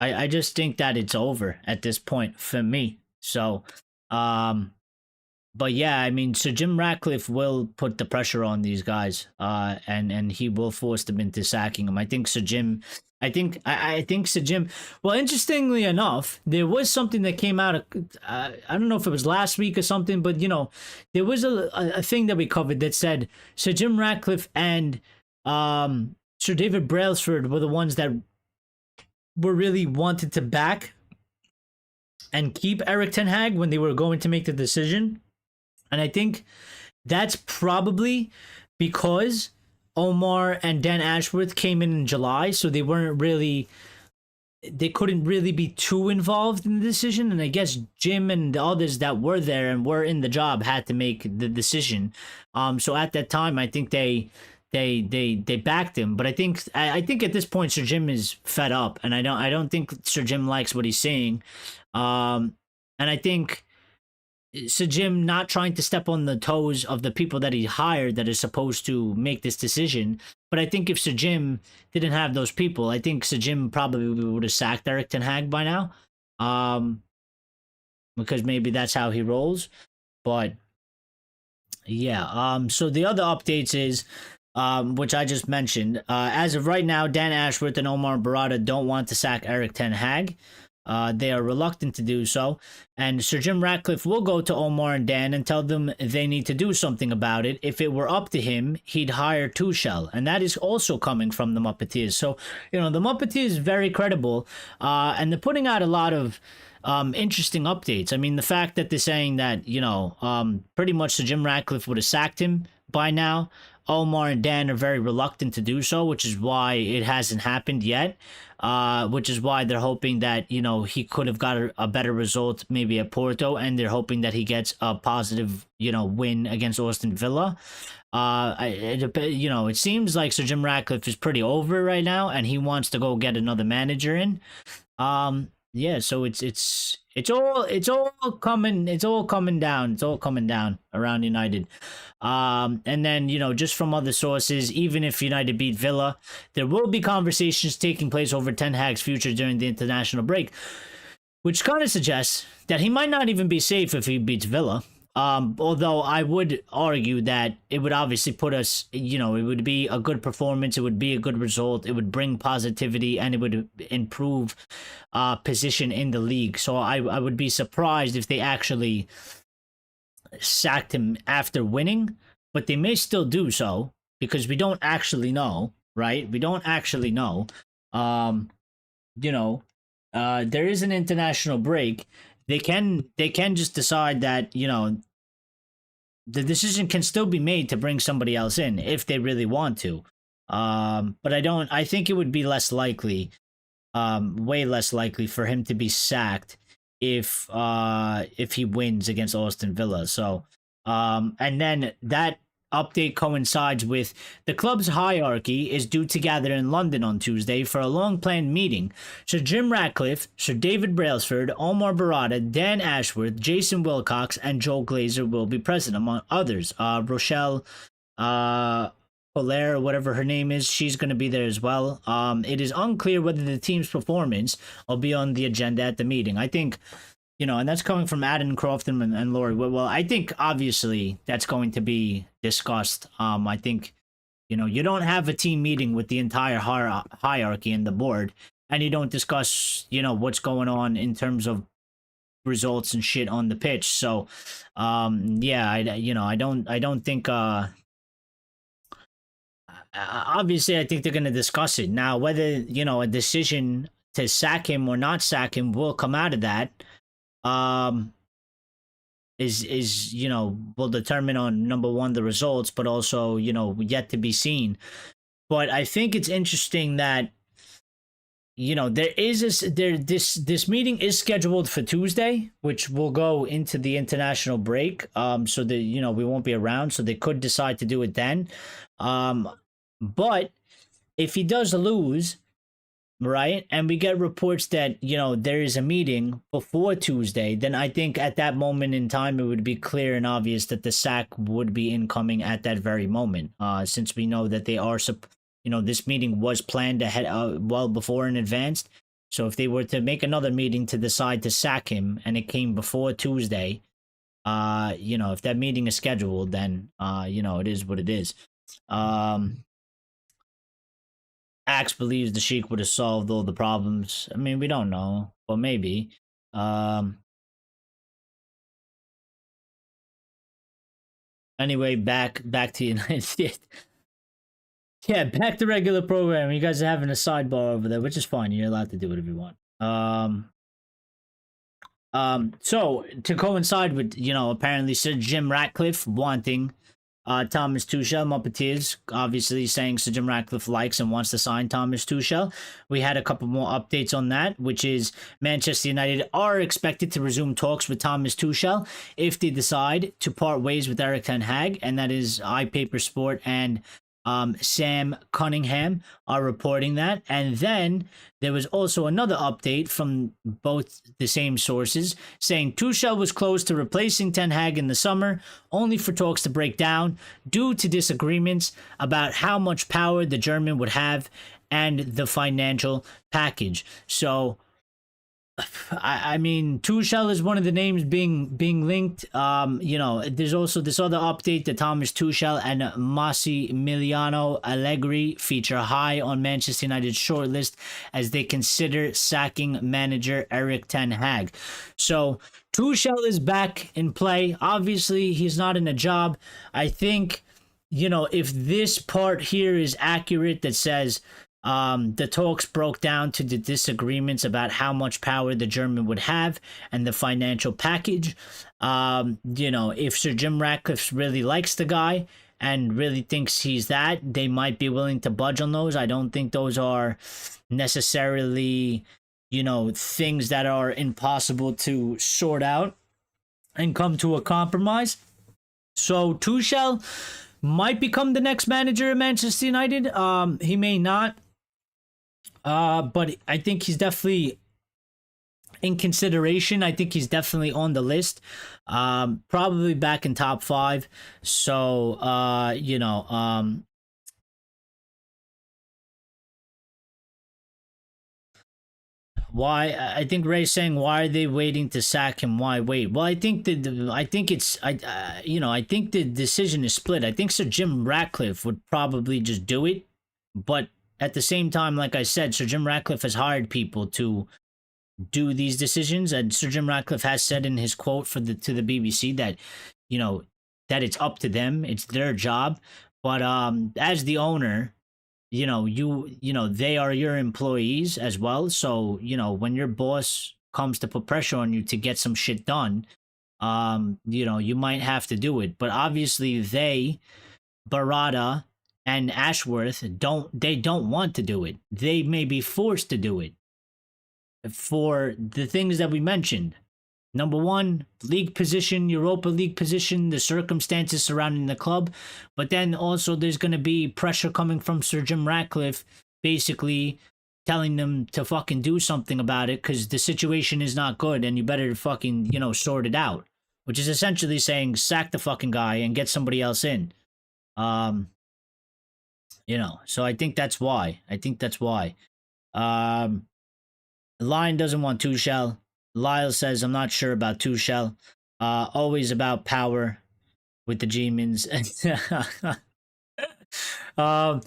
A: I just think that it's over at this point for me. So, but yeah, I mean, Sir Jim Ratcliffe will put the pressure on these guys, and he will force them into sacking them. I think Sir Jim. Well, interestingly enough, there was something that came out. I don't know if it was last week or something, but there was a thing that we covered that said Sir Jim Ratcliffe and Sir David Brailsford were the ones that were really wanted to back and keep Erik Ten Hag when they were going to make the decision. And I think that's probably because Omar and Dan Ashworth came in July, so they couldn't really be too involved in the decision. And I guess Jim and the others that were there and were in the job had to make the decision. So at that time, I think they backed him. But I think at this point, Sir Jim is fed up, and I don't think Sir Jim likes what he's saying. And I think Sir Jim not trying to step on the toes of the people that he hired that is supposed to make this decision. But I think if Sir Jim didn't have those people, I think Sir Jim probably would have sacked Erik Ten Hag by now. Because maybe that's how he rolls. But yeah, so the other updates is, which I just mentioned, as of right now, Dan Ashworth and Omar Barada don't want to sack Erik Ten Hag. They are reluctant to do so, and Sir Jim Ratcliffe will go to Omar and Dan and tell them they need to do something about it. If it were up to him, he'd hire Tuchel, and that is also coming from the Muppeteers. So, the Muppeteers is very credible, and they're putting out a lot of interesting updates. I mean, the fact that they're saying that, pretty much Sir Jim Ratcliffe would have sacked him by now. Omar and Dan are very reluctant to do so, which is why it hasn't happened yet. Which is why they're hoping that, he could have got a better result maybe at Porto, and they're hoping that he gets a positive, win against Aston Villa. It seems like Sir Jim Ratcliffe is pretty over right now, and he wants to go get another manager in. Yeah, so it's all coming down. It's all coming down around United. And then, just from other sources, even if United beat Villa, there will be conversations taking place over Ten Hag's future during the international break, which kind of suggests that he might not even be safe if he beats Villa. Although I would argue that it would obviously put us, it would be a good performance, it would be a good result, it would bring positivity, and it would improve position in the league. So I would be surprised if they actually sacked him after winning, but they may still do so because we don't actually know, right? We don't actually know. There is an international break. They can just decide that, the decision can still be made to bring somebody else in if they really want to. But I think it would be less likely, way less likely for him to be sacked if he wins against Aston Villa. So, and then that update coincides with the club's hierarchy is due to gather in London on Tuesday for a long-planned meeting. Sir Jim Ratcliffe, Sir David Brailsford, Omar Barada, Dan Ashworth, Jason Wilcox, and Joel Glazer will be present, among others. Rochelle Polaire, or whatever her name is, she's going to be there as well. It is unclear whether the team's performance will be on the agenda at the meeting. I think, and that's coming from Adam Crofton and Lori. Well, I think obviously that's going to be discussed. I think, you don't have a team meeting with the entire hierarchy and the board, and you don't discuss, what's going on in terms of results and shit on the pitch. So, yeah, I don't think, obviously I think they're going to discuss it. Now, whether, a decision to sack him or not sack him will come out of that, is will determine on, number one, the results, but also, yet to be seen. But I think it's interesting that, this meeting is scheduled for Tuesday, which will go into the international break. So that, we won't be around, so they could decide to do it then. But if he does lose, right, and we get reports that, there is a meeting before Tuesday, then I think at that moment in time, it would be clear and obvious that the sack would be incoming at that very moment, since we know that they are, this meeting was planned ahead, well before in advance. So if they were to make another meeting to decide to sack him and it came before Tuesday, if that meeting is scheduled, then, it is what it is. Axe believes the Sheik would have solved all the problems. I mean, we don't know, but maybe. Anyway, back to United States. Yeah, back to regular programming. You guys are having a sidebar over there, which is fine. You're allowed to do whatever you want. So to coincide with, apparently Sir Jim Ratcliffe wanting Thomas Tuchel, Muppeteers obviously saying Sir Jim Ratcliffe likes and wants to sign Thomas Tuchel. We had a couple more updates on that, which is Manchester United are expected to resume talks with Thomas Tuchel if they decide to part ways with Erik Ten Hag, and that is iPaper Sport and Sam Cunningham are reporting that. And then there was also another update from both the same sources saying Tuchel was close to replacing Ten Hag in the summer, only for talks to break down due to disagreements about how much power the German would have and the financial package. So I mean, Tuchel is one of the names being linked. There's also this other update that Thomas Tuchel and Massimiliano Allegri feature high on Manchester United's shortlist as they consider sacking manager Erik Ten Hag. So Tuchel is back in play. Obviously, he's not in a job. I think, if this part here is accurate that says the talks broke down to the disagreements about how much power the German would have and the financial package. If Sir Jim Ratcliffe really likes the guy and really thinks he's that, they might be willing to budge on those. I don't think those are necessarily, things that are impossible to sort out and come to a compromise. So Tuchel might become the next manager of Manchester United. He may not. But I think he's definitely in consideration. I think he's definitely on the list. Probably back in top 5. So, why? I think Ray's saying, why are they waiting to sack him? Why wait? Well, I think I think the decision is split. I think Sir Jim Ratcliffe would probably just do it, but at the same time, like I said, Sir Jim Ratcliffe has hired people to do these decisions, and Sir Jim Ratcliffe has said in his quote to the BBC that, that it's up to them, it's their job. But as the owner, they are your employees as well. So, when your boss comes to put pressure on you to get some shit done, you might have to do it. But obviously Barada and Ashworth don't want to do it. They may be forced to do it for the things that we mentioned. Number one, league position, Europa League position, the circumstances surrounding the club. But then also there's going to be pressure coming from Sir Jim Ratcliffe, basically telling them to fucking do something about it because the situation is not good and you better fucking, sort it out. Which is essentially saying sack the fucking guy and get somebody else in. So I think that's why. Um, Lion doesn't want Tuchel. Lyle says, I'm not sure about Tuchel. Always about power with the G-Mins. um,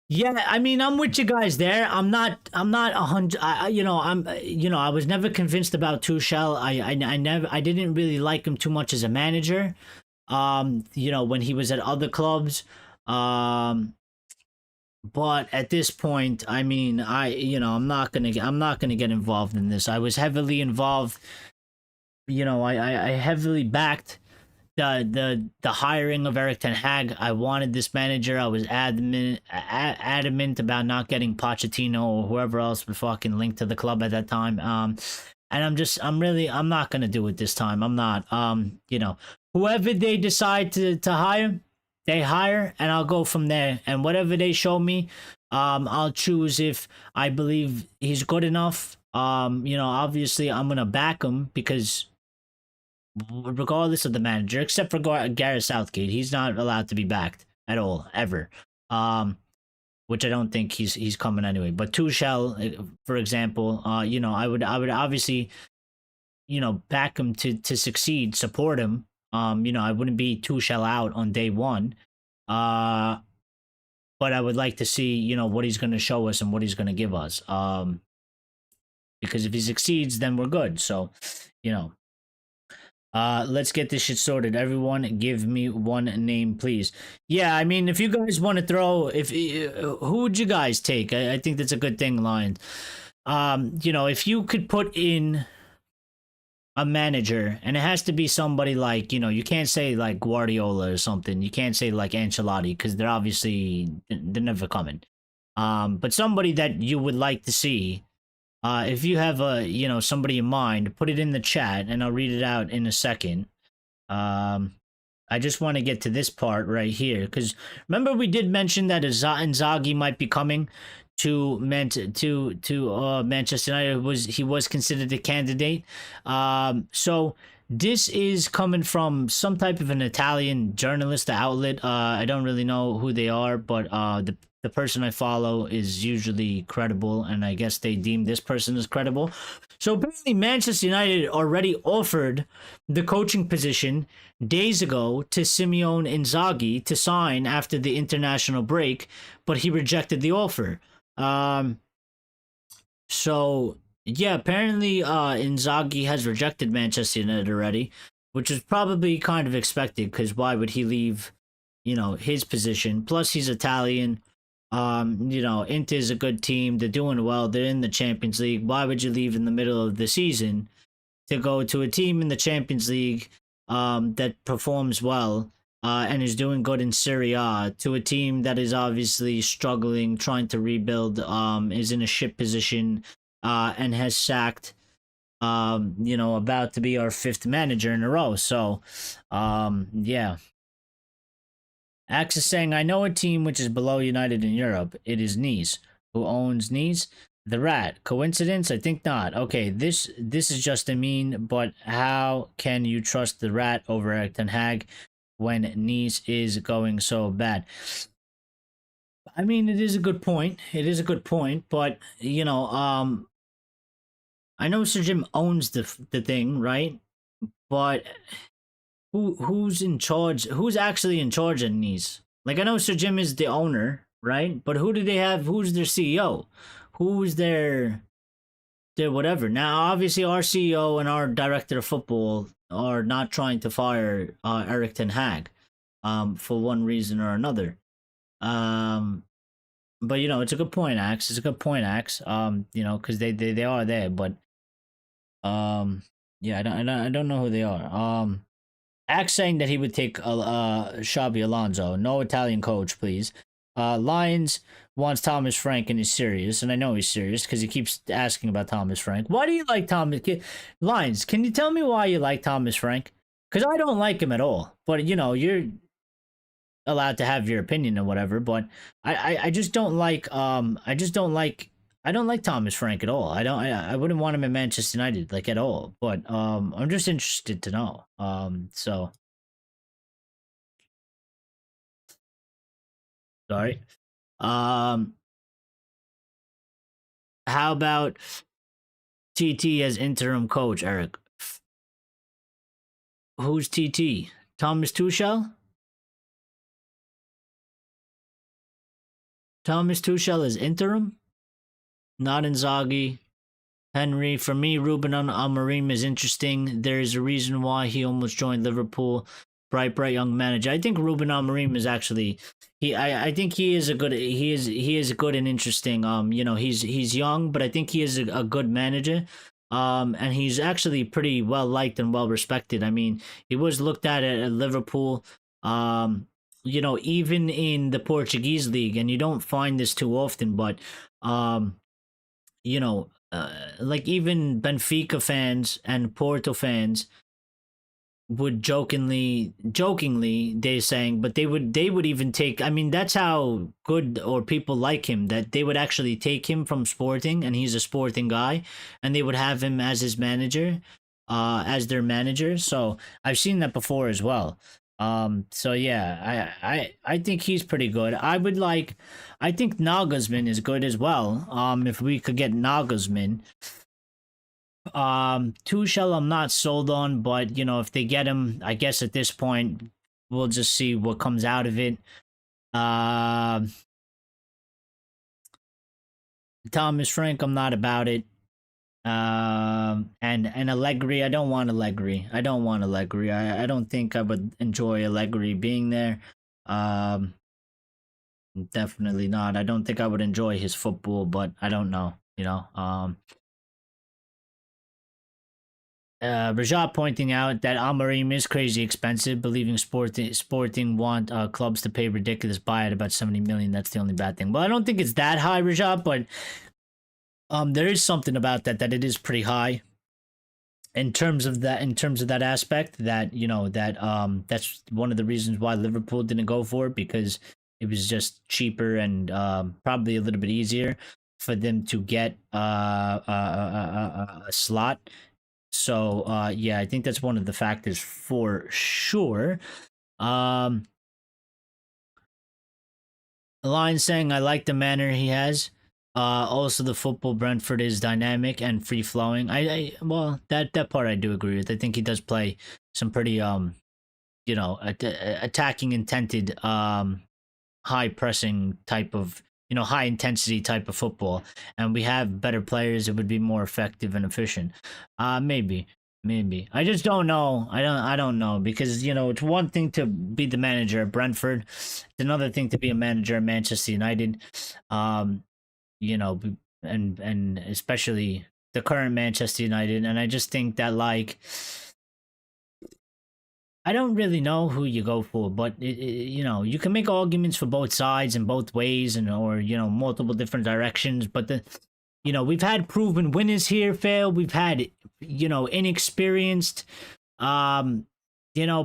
A: yeah, I mean, I'm with you guys there. I'm not 100. I was never convinced about Tuchel. I didn't really like him too much as a manager. When he was at other clubs. Um, but at this point, I mean, I'm not gonna get involved in this. I was heavily involved. I heavily backed the hiring of Erik Ten Hag. I wanted this manager. I was adamant about not getting Pochettino or whoever else was fucking linked to the club at that time. And I'm not gonna do it this time. I'm not. Whoever they decide to hire, they hire, and I'll go from there. And whatever they show me, I'll choose if I believe he's good enough. Obviously I'm gonna back him because regardless of the manager, except for Gareth Southgate, he's not allowed to be backed at all, ever. Which I don't think he's coming anyway. But Tuchel, for example, I would obviously, back him to succeed, support him. I wouldn't be Tuchel out on day one. But I would like to see, what he's going to show us and what he's going to give us. Because if he succeeds, then we're good. So, let's get this shit sorted. Everyone, give me one name, please. Yeah, I mean, if you guys want to throw, who would you guys take? I think that's a good thing, Lion. If you could put in a manager, and it has to be somebody like, you can't say like Guardiola or something. You can't say like Ancelotti because they're never coming. But somebody that you would like to see. If you have somebody in mind, put it in the chat and I'll read it out in a second. I just want to get to this part right here because remember we did mention that Inzaghi might be coming to Manchester United. He was considered a candidate. So this is coming from some type of an Italian journalist outlet. I don't really know who they are, but the person I follow is usually credible, and I guess they deem this person as credible. So apparently Manchester United already offered the coaching position days ago to Simeone Inzaghi to sign after the international break, but he rejected the offer. So yeah, apparently Inzaghi has rejected Manchester United already, which is probably kind of expected because why would he leave, his position? Plus he's Italian. Inter is a good team. They're doing well. They're in the Champions League. Why would you leave in the middle of the season to go to a team in the Champions League that performs well and is doing good in Serie A to a team that is obviously struggling, trying to rebuild, is in a shit position, and has sacked, about to be our 5th manager in a row. So, yeah. Axe is saying, I know a team which is below United in Europe. It is Nice. Who owns Nice? The Rat. Coincidence? I think not. Okay, this is just a mean, but how can you trust the Rat over Erik Ten Hag when Nice is going so bad? I mean, it is a good point. But, I know Sir Jim owns the thing, right? But who's in charge? Who's actually in charge of Nice? Like I know Sir Jim is the owner, right? But who do they have? Who's their CEO? Who's their whatever? Now, obviously, our CEO and our director of football are not trying to fire Erik Ten Hag, for one reason or another. But it's a good point, Axe. It's a good point, Axe. Because they are there, but yeah, I don't know who they are. Axe saying that he would take Xabi Alonso. No Italian coach, please. Lions wants Thomas Frank and he's serious. And I know he's serious because he keeps asking about Thomas Frank. Why do you like Thomas? Lions, can you tell me why you like Thomas Frank? Because I don't like him at all. But, you're allowed to have your opinion or whatever. But I just don't like... I don't like Thomas Frank at all. I wouldn't want him in Manchester United like at all. But I'm just interested to know. So Sorry. Um, how about TT as interim coach, Eric? Who's TT? Thomas Tuchel? Thomas Tuchel is interim, not Inzaghi. Henry, for me, Ruben Amorim is interesting. There's a reason why he almost joined Liverpool. Bright young manager. I think Ruben Amorim is actually I think he is a good he is good and interesting. He's young, but I think he is a good manager. And he's actually pretty well liked and well respected. I mean, he was looked at Liverpool. Even in the Portuguese league, and you don't find this too often, but like even Benfica fans and Porto fans would jokingly they saying, but they would even take. I mean, that's how good or people like him, that they would actually take him from Sporting, and he's a Sporting guy, and they would have him as his manager, as their manager. So I've seen that before as well. So yeah, I think he's pretty good. I think Nagelsmann is good as well. If we could get Nagelsmann. Tuchel I'm not sold on, but if they get him, I guess at this point we'll just see what comes out of it. Thomas Frank, I'm not about it. And Allegri, I don't want Allegri. I don't think I would enjoy Allegri being there. Um, Definitely not. I don't think I would enjoy his football, but I don't know. Rajat pointing out that Amorim is crazy expensive, believing Sporting want clubs to pay ridiculous buy at about 70 million. That's the only bad thing. Well, I don't think it's that high, Rajat, but there is something about that it is pretty high in terms of that aspect, that that's one of the reasons why Liverpool didn't go for it, because it was just cheaper and probably a little bit easier for them to get a slot. So yeah, I think that's one of the factors for sure. Lion saying, I like the manner he has. Also, the football Brentford is dynamic and free flowing. Well, that part I do agree with. I think he does play some pretty attacking intended high pressing type of high intensity type of football, and we have better players, it would be more effective and efficient. Maybe I just don't know. I don't know, because it's one thing to be the manager at Brentford, it's another thing to be a manager at Manchester United. you know and especially the current Manchester United, and I just think that, like, I don't really know who you go for, but you can make arguments for both sides and both ways, and or multiple different directions. But we've had proven winners here fail. We've had inexperienced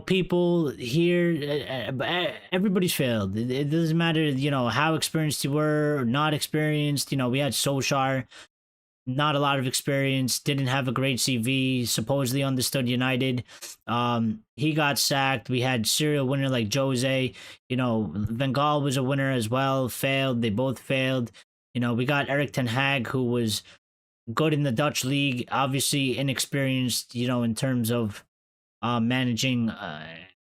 A: people here. Everybody's failed. It doesn't matter how experienced you were or not experienced. We had Solskjaer, not a lot of experience, didn't have a great CV, supposedly understood United. He got sacked. We had serial winner like Jose. Van Gaal was a winner as well, failed. They both failed. We got Erik Ten Hag, who was good in the Dutch league, obviously inexperienced, in terms of managing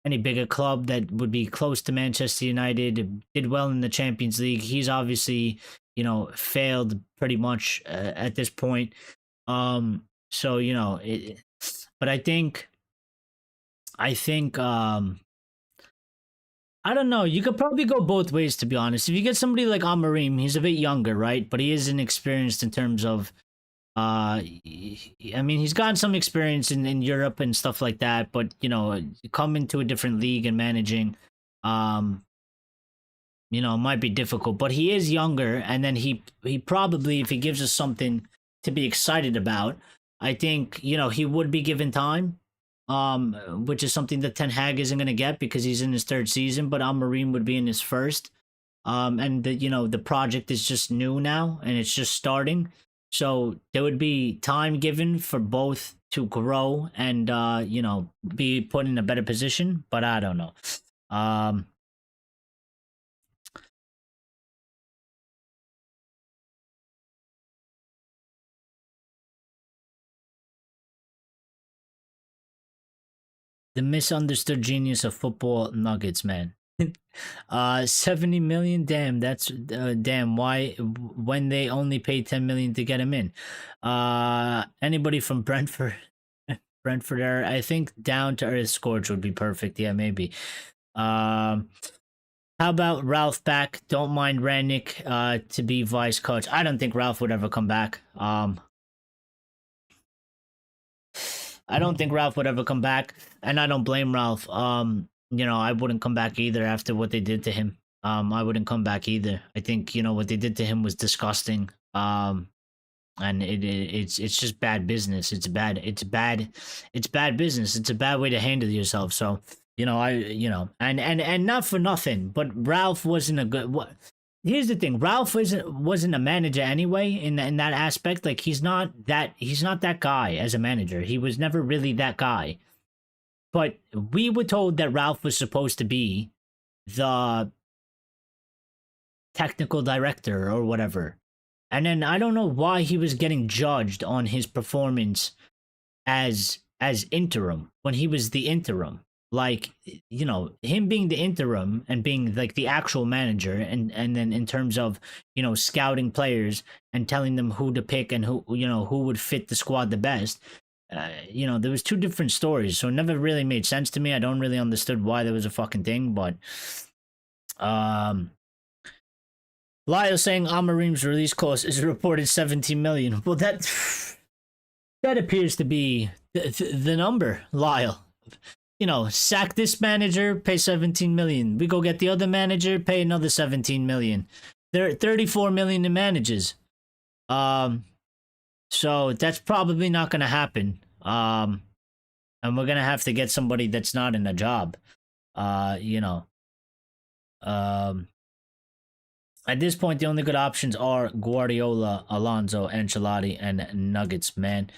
A: any bigger club that would be close to Manchester United. Did well in the Champions League. He's obviously failed pretty much at this point. So but I think I don't know. You could probably go both ways, to be honest. If you get somebody like Amorim, he's a bit younger, right? But he is inexperienced in terms of I mean, he's gotten some experience in Europe and stuff like that, but come into a different league and managing might be difficult. But he is younger, and then he probably, if he gives us something to be excited about, I think he would be given time, which is something that Ten Hag isn't going to get because he's in his third season, but Amorim would be in his first. And the project is just new now, and it's just starting, so there would be time given for both to grow and be put in a better position. But I don't know. The misunderstood genius of football nuggets, man. 70 million. Damn, that's damn. Why when they only paid 10 million to get him in? Anybody from Brentford? Brentford era. I think down to earth Scorch would be perfect. Yeah, maybe. How about Ralph back? Don't mind Ranick to be vice coach. I don't think Ralph would ever come back. I don't think Ralph would ever come back, and I don't blame Ralph. You know, I wouldn't come back either after what they did to him. I wouldn't come back either. I think, you know, what they did to him was disgusting. And it's just bad business. It's bad business. It's a bad way to handle yourself. So, you know, and not for nothing, but Ralph wasn't a good what. Here's the thing. Ralph wasn't a manager anyway in that aspect. Like he's not that guy as a manager. He was never really that guy. But we were told that Ralph was supposed to be the technical director or whatever. And then I don't know why he was getting judged on his performance as interim when he was the interim. Like, you know, him being the interim and being like the actual manager, and then in terms of, you know, scouting players and telling them who to pick and who, you know, who would fit the squad the best. You know, there was two different stories, so it never really made sense to me. I don't really understood why there was a fucking thing, but Lyle saying Amarim's release cost is reported 17 million. Well, that appears to be the number, Lyle. You know, sack this manager, pay 17 million. We go get the other manager, pay another 17 million. There are 34 million in managers. So that's probably not going to happen. And we're going to have to get somebody that's not in a job. You know. At this point, the only good options are Guardiola, Alonso, Ancelotti, and Nuggets, man.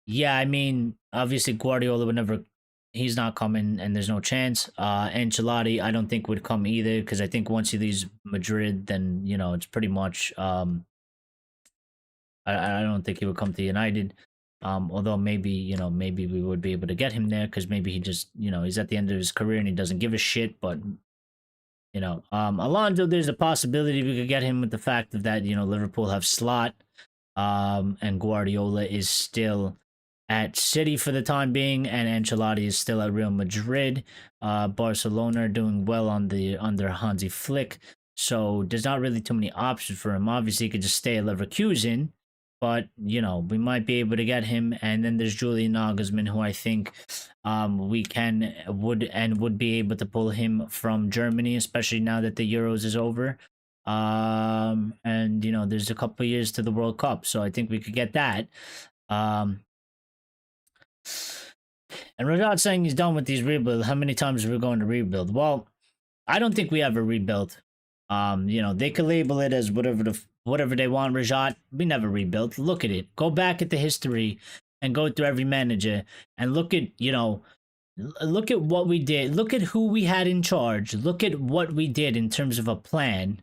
A: Yeah, I mean, obviously Guardiola would never, he's not coming and there's no chance. Ancelotti, I don't think would come either, because I think once he leaves Madrid, then, you know, it's pretty much, I don't think he would come to United. Although maybe, you know, maybe we would be able to get him there, because maybe he just, you know, he's at the end of his career and he doesn't give a shit, but, you know, Alonso, there's a possibility we could get him with the fact of that, you know, Liverpool have Slot, and Guardiola is still at City for the time being, and Ancelotti is still at Real Madrid. Barcelona are doing well under Hansi Flick, so there's not really too many options for him. Obviously, he could just stay at Leverkusen, but, you know, we might be able to get him. And then there's Julian Nagelsmann, who I think we would be able to pull him from Germany, especially now that the Euros is over. And, you know, there's a couple years to the World Cup, so I think we could get that. And Rajat saying he's done with these rebuilds. How many times are we going to rebuild? Well, I don't think we ever rebuilt. You know, they could label it as whatever they want, Rajat. We never rebuilt. Look at it. Go back at the history and go through every manager and look at, you know, look at what we did. Look at who we had in charge. Look at what we did in terms of a plan.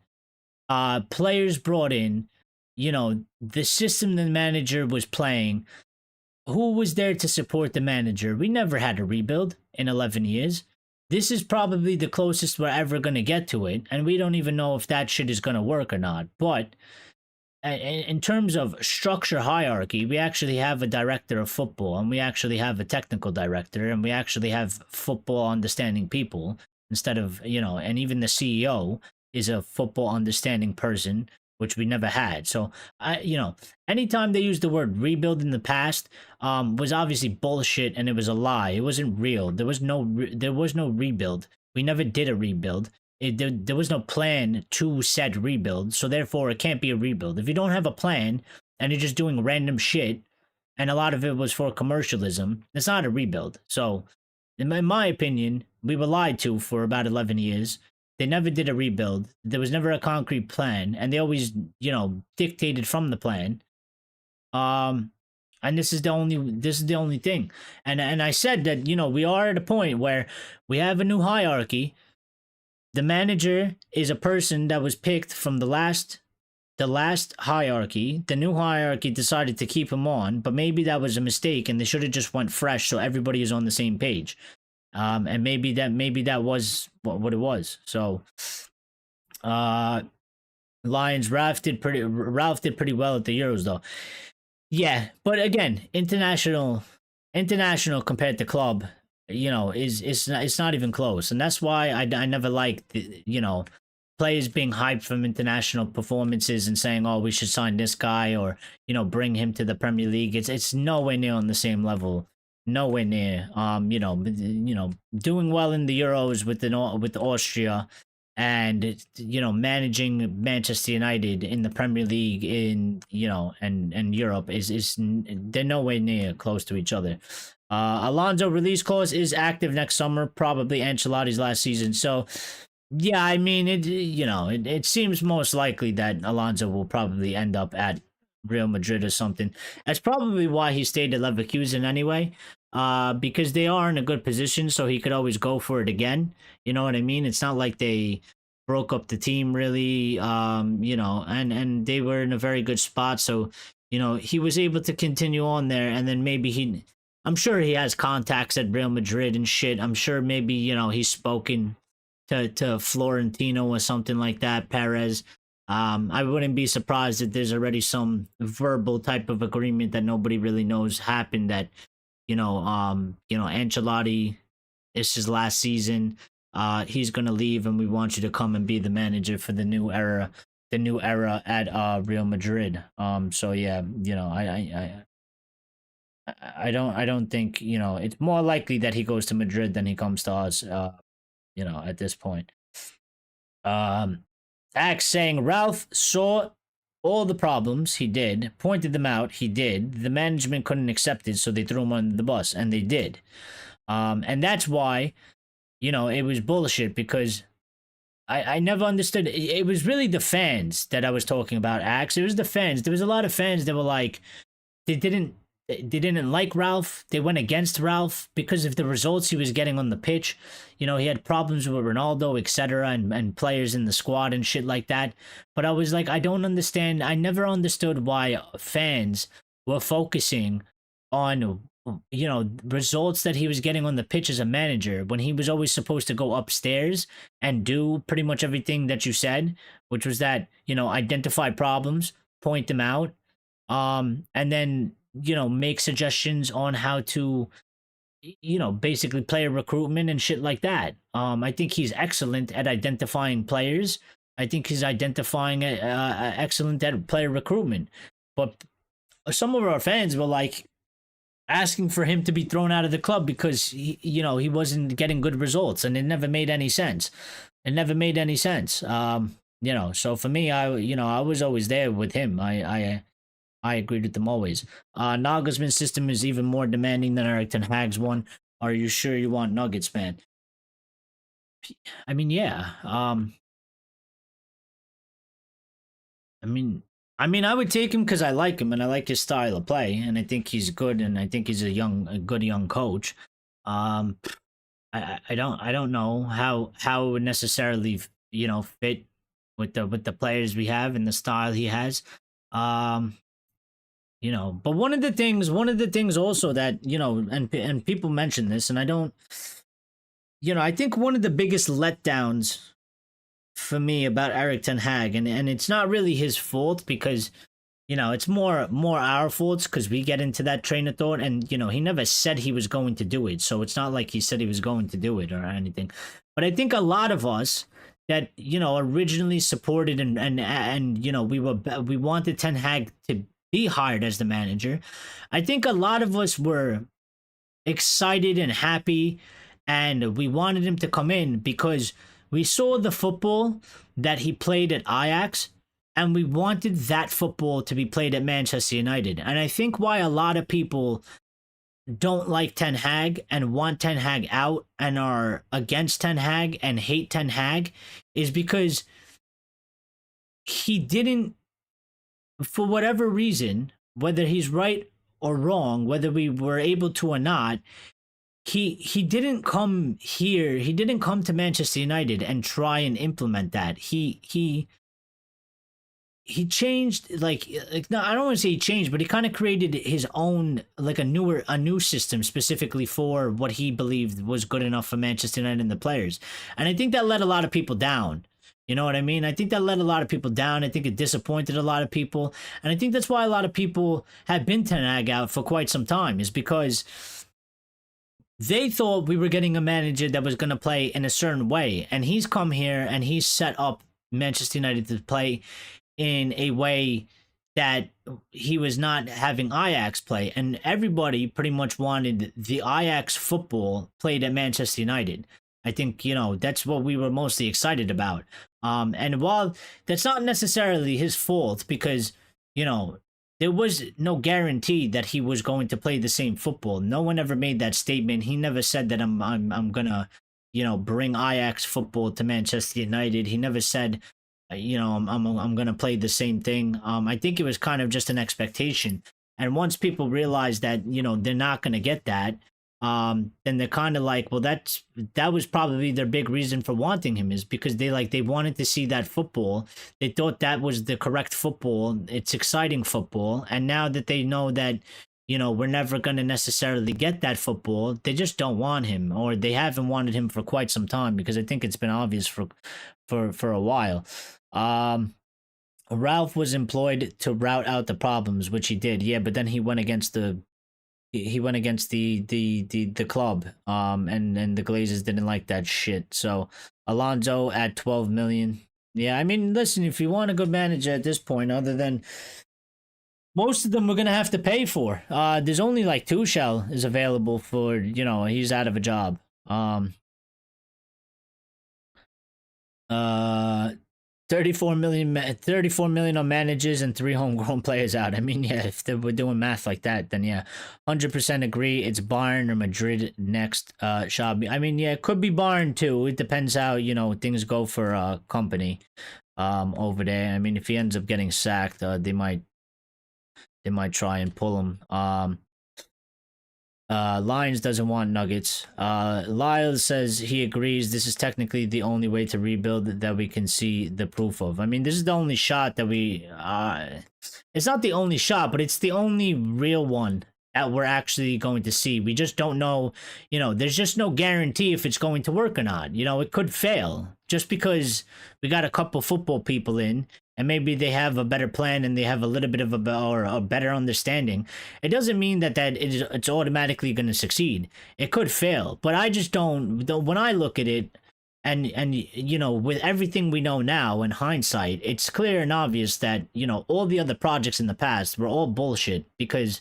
A: Players brought in, you know, the system the manager was playing. Who was there to support the manager? We never had a rebuild in 11 years. This is probably the closest we're ever going to get to it, and we don't even know if that shit is going to work or not. But in terms of structure hierarchy, we actually have a director of football, and we actually have a technical director, and we actually have football understanding people instead of, you know, and even the CEO is a football understanding person, which we never had. So, you know, anytime they used the word rebuild in the past, was obviously bullshit, and it was a lie. It wasn't real. There was no rebuild. We never did a rebuild. There was no plan to said rebuild, so therefore it can't be a rebuild. If you don't have a plan and you're just doing random shit, and a lot of it was for commercialism, it's not a rebuild. So, in my opinion, we were lied to for about 11 years. They never did a rebuild. There was never a concrete plan, and they always, you know, dictated from the plan. And this is the only thing. And I said that, you know, we are at a point where we have a new hierarchy. The manager is a person that was picked from the last the last hierarchy, the new hierarchy decided to keep him on, but maybe that was a mistake and they should have just went fresh so everybody is on the same page. And maybe that was what it was. So Lions, Ralph did pretty well at the Euros though. Yeah, but again, international compared to club, it's not even close, and that's why I never liked players being hyped from international performances and saying, oh, we should sign this guy or bring him to the Premier League. It's nowhere near on the same level. Nowhere near. Doing well in the Euros with Austria, and managing Manchester United in the Premier League and Europe is they're nowhere near close to each other. Alonso release clause is active next summer, probably Ancelotti's last season. So yeah, I mean it seems most likely that Alonso will probably end up at Real Madrid or something. That's probably why he stayed at Leverkusen anyway. Because they are in a good position, so he could always go for it again. You know what I mean? It's not like they broke up the team really, and they were in a very good spot. So, he was able to continue on there, and then maybe I'm sure he has contacts at Real Madrid and shit. I'm sure maybe, he's spoken to Florentino or something like that, Perez. I wouldn't be surprised if there's already some verbal type of agreement that nobody really knows happened that, Ancelotti, it's his last season. He's gonna leave, and we want you to come and be the manager for the new era at Real Madrid. So yeah, I don't think it's more likely that he goes to Madrid than he comes to us. At this point. Axe saying Ralph saw all the problems, he did, pointed them out, he did. The management couldn't accept it, so they threw him under the bus, and they did. And that's why, it was bullshit, because I never understood. It was really the fans that I was talking about, Axe. It was the fans. There was a lot of fans that were like, they didn't like Ralph. They went against Ralph because of the results he was getting on the pitch. He had problems with Ronaldo, etc., and players in the squad and shit like that. But I was like, I don't understand. I never understood why fans were focusing on, results that he was getting on the pitch as a manager when he was always supposed to go upstairs and do pretty much everything that you said, which was that, identify problems, point them out, and then make suggestions on how to, basically player recruitment and shit like that. I think he's excellent at identifying players. I think he's excellent at player recruitment. But some of our fans were like asking for him to be thrown out of the club because he wasn't getting good results, and it never made any sense. So for me, I was always there with him. I agreed with them always. Nagelsmann's system is even more demanding than Erik Ten Hag's one. Are you sure you want Nuggets, man? I mean, yeah. I would take him because I like him and I like his style of play, and I think he's good, and I think he's a good young coach. I don't know how it would necessarily fit with the players we have and the style he has. But one of the things also that, and people mention this, and I don't, I think one of the biggest letdowns for me about Erik Ten Hag, and it's not really his fault because, it's more our faults because we get into that train of thought, and, he never said he was going to do it. So it's not like he said he was going to do it or anything. But I think a lot of us that, originally supported and we wanted Ten Hag to be hired as the manager. I think a lot of us were excited and happy, and we wanted him to come in because we saw the football that he played at Ajax, and we wanted that football to be played at Manchester United. And I think why a lot of people don't like Ten Hag and want Ten Hag out and are against Ten Hag and hate Ten Hag is because he didn't, for whatever reason, whether he's right or wrong, whether we were able to or not, he didn't come here. He didn't come to Manchester United and try and implement that. He he changed like no, I don't want to say he changed, but he kind of created his own like a new system specifically for what he believed was good enough for Manchester United and the players. And I think that let a lot of people down. You know what I mean? I think that let a lot of people down. I think it disappointed a lot of people. And I think that's why a lot of people have been Ten Hag out for quite some time, is because they thought we were getting a manager that was going to play in a certain way. And he's come here and he's set up Manchester United to play in a way that he was not having Ajax play. And everybody pretty much wanted the Ajax football played at Manchester United. I think, you know, that's what we were mostly excited about. And while that's not necessarily his fault, because, you know, there was no guarantee that he was going to play the same football. No one ever made that statement. He never said that I'm gonna, you know, bring Ajax football to Manchester United. He never said, you know, I'm gonna play the same thing. I think it was kind of just an expectation. And once people realize that, you know, they're not gonna get that, then they're kind of like, well, that was probably their big reason for wanting him, is because they wanted to see that football. They thought that was the correct football. It's exciting football. And now that they know that, you know, we're never going to necessarily get that football, they just don't want him, or they haven't wanted him for quite some time, because I think it's been obvious for a while. Ralph was employed to rout out the problems, which he did. Yeah, but then he went against the club, and the Glazers didn't like that shit. So Alonso at 12 million. Yeah, I mean, listen, if you want a good manager at this point, other than most of them we're gonna have to pay for. There's only like Tuchel is available for, you know, he's out of a job. Uh 34 million on managers and 3 homegrown players out. I mean, yeah, if we're doing math like that, then yeah, 100% agree. It's Bayern or Madrid next. Shabby. I mean, yeah, it could be Bayern too. It depends how, you know, things go for company over there. I mean, if he ends up getting sacked, they might try and pull him. Lions doesn't want Nuggets. Lyle says he agrees this is technically the only way to rebuild that we can see the proof of. I mean, this is the only shot that we... it's not the only shot, but it's the only real one that we're actually going to see. We just don't know, you know, there's just no guarantee if it's going to work or not. You know, it could fail. Just because we got a couple football people in, and maybe they have a better plan and they have a little bit of a better understanding, it doesn't mean that it's automatically going to succeed. It could fail, but I just don't. When I look at it, and you know, with everything we know now in hindsight, it's clear and obvious that, you know, all the other projects in the past were all bullshit, because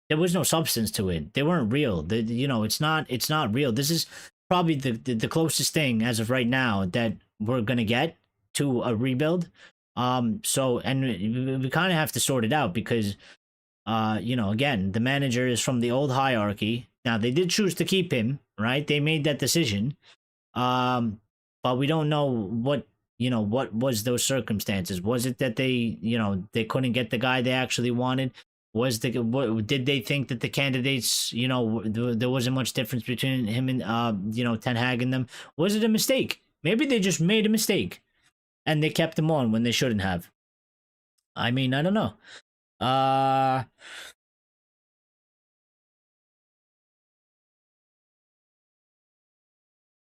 A: there was no substance to it. They weren't real. You know, it's not real. This is probably the closest thing as of right now that we're gonna get to a rebuild. So, and we kind of have to sort it out, because, you know, again, the manager is from the old hierarchy. Now, they did choose to keep him, right? They made that decision. But we don't know what was those circumstances. Was it that they, you know, they couldn't get the guy they actually wanted? Did they think that the candidates, you know, there wasn't much difference between him and, you know, Ten Hag and them? Was it a mistake? Maybe they just made a mistake and they kept him on when they shouldn't have. I mean, I don't know.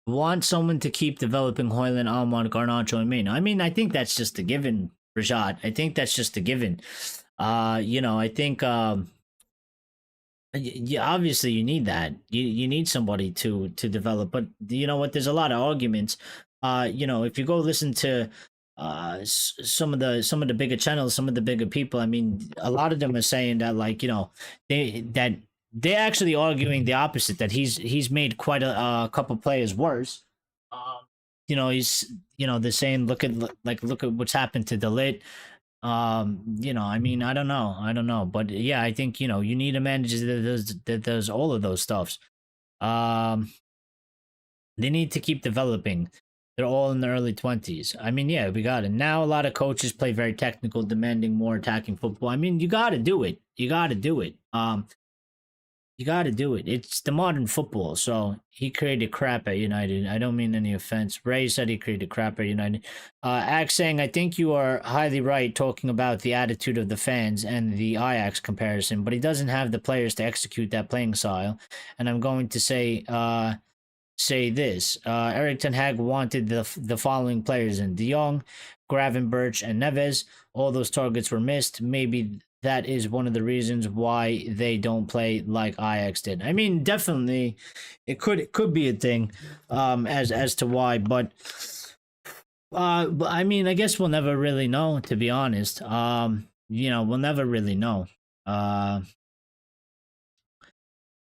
A: Want someone to keep developing Hoyland, Almond, Garnacho, and Maino. I mean, I think that's just a given, Rashad. I think that's just a given. You know, I think yeah, obviously you need that. You need somebody to develop, but you know what? There's a lot of arguments. You know, if you go listen to some of the bigger channels, some of the bigger people, I mean, a lot of them are saying that, like, you know, they're actually arguing the opposite, that he's made quite a couple players worse. You know, they're saying look at what's happened to DeLitt. You know, I mean, I don't know, but yeah, I think, you know, you need a manager that does all of those stuffs. They need to keep developing. They're all in the early 20s. I mean, yeah, we got it. Now a lot of coaches play very technical, demanding more attacking football. I mean, you got to do it. You got to do it. You got to do it. It's the modern football. So he created crap at United. I don't mean any offense. Ray said he created crap at United. Axe saying, I think you are highly right talking about the attitude of the fans and the Ajax comparison, but he doesn't have the players to execute that playing style. And I'm going to say this. Erik Ten Hag wanted the following players in: De Jong, Gravenberch, and Neves. All those targets were missed. Maybe that is one of the reasons why they don't play like Ajax did. I mean, definitely, it could be a thing, as to why. But I mean, I guess we'll never really know. To be honest, we'll never really know.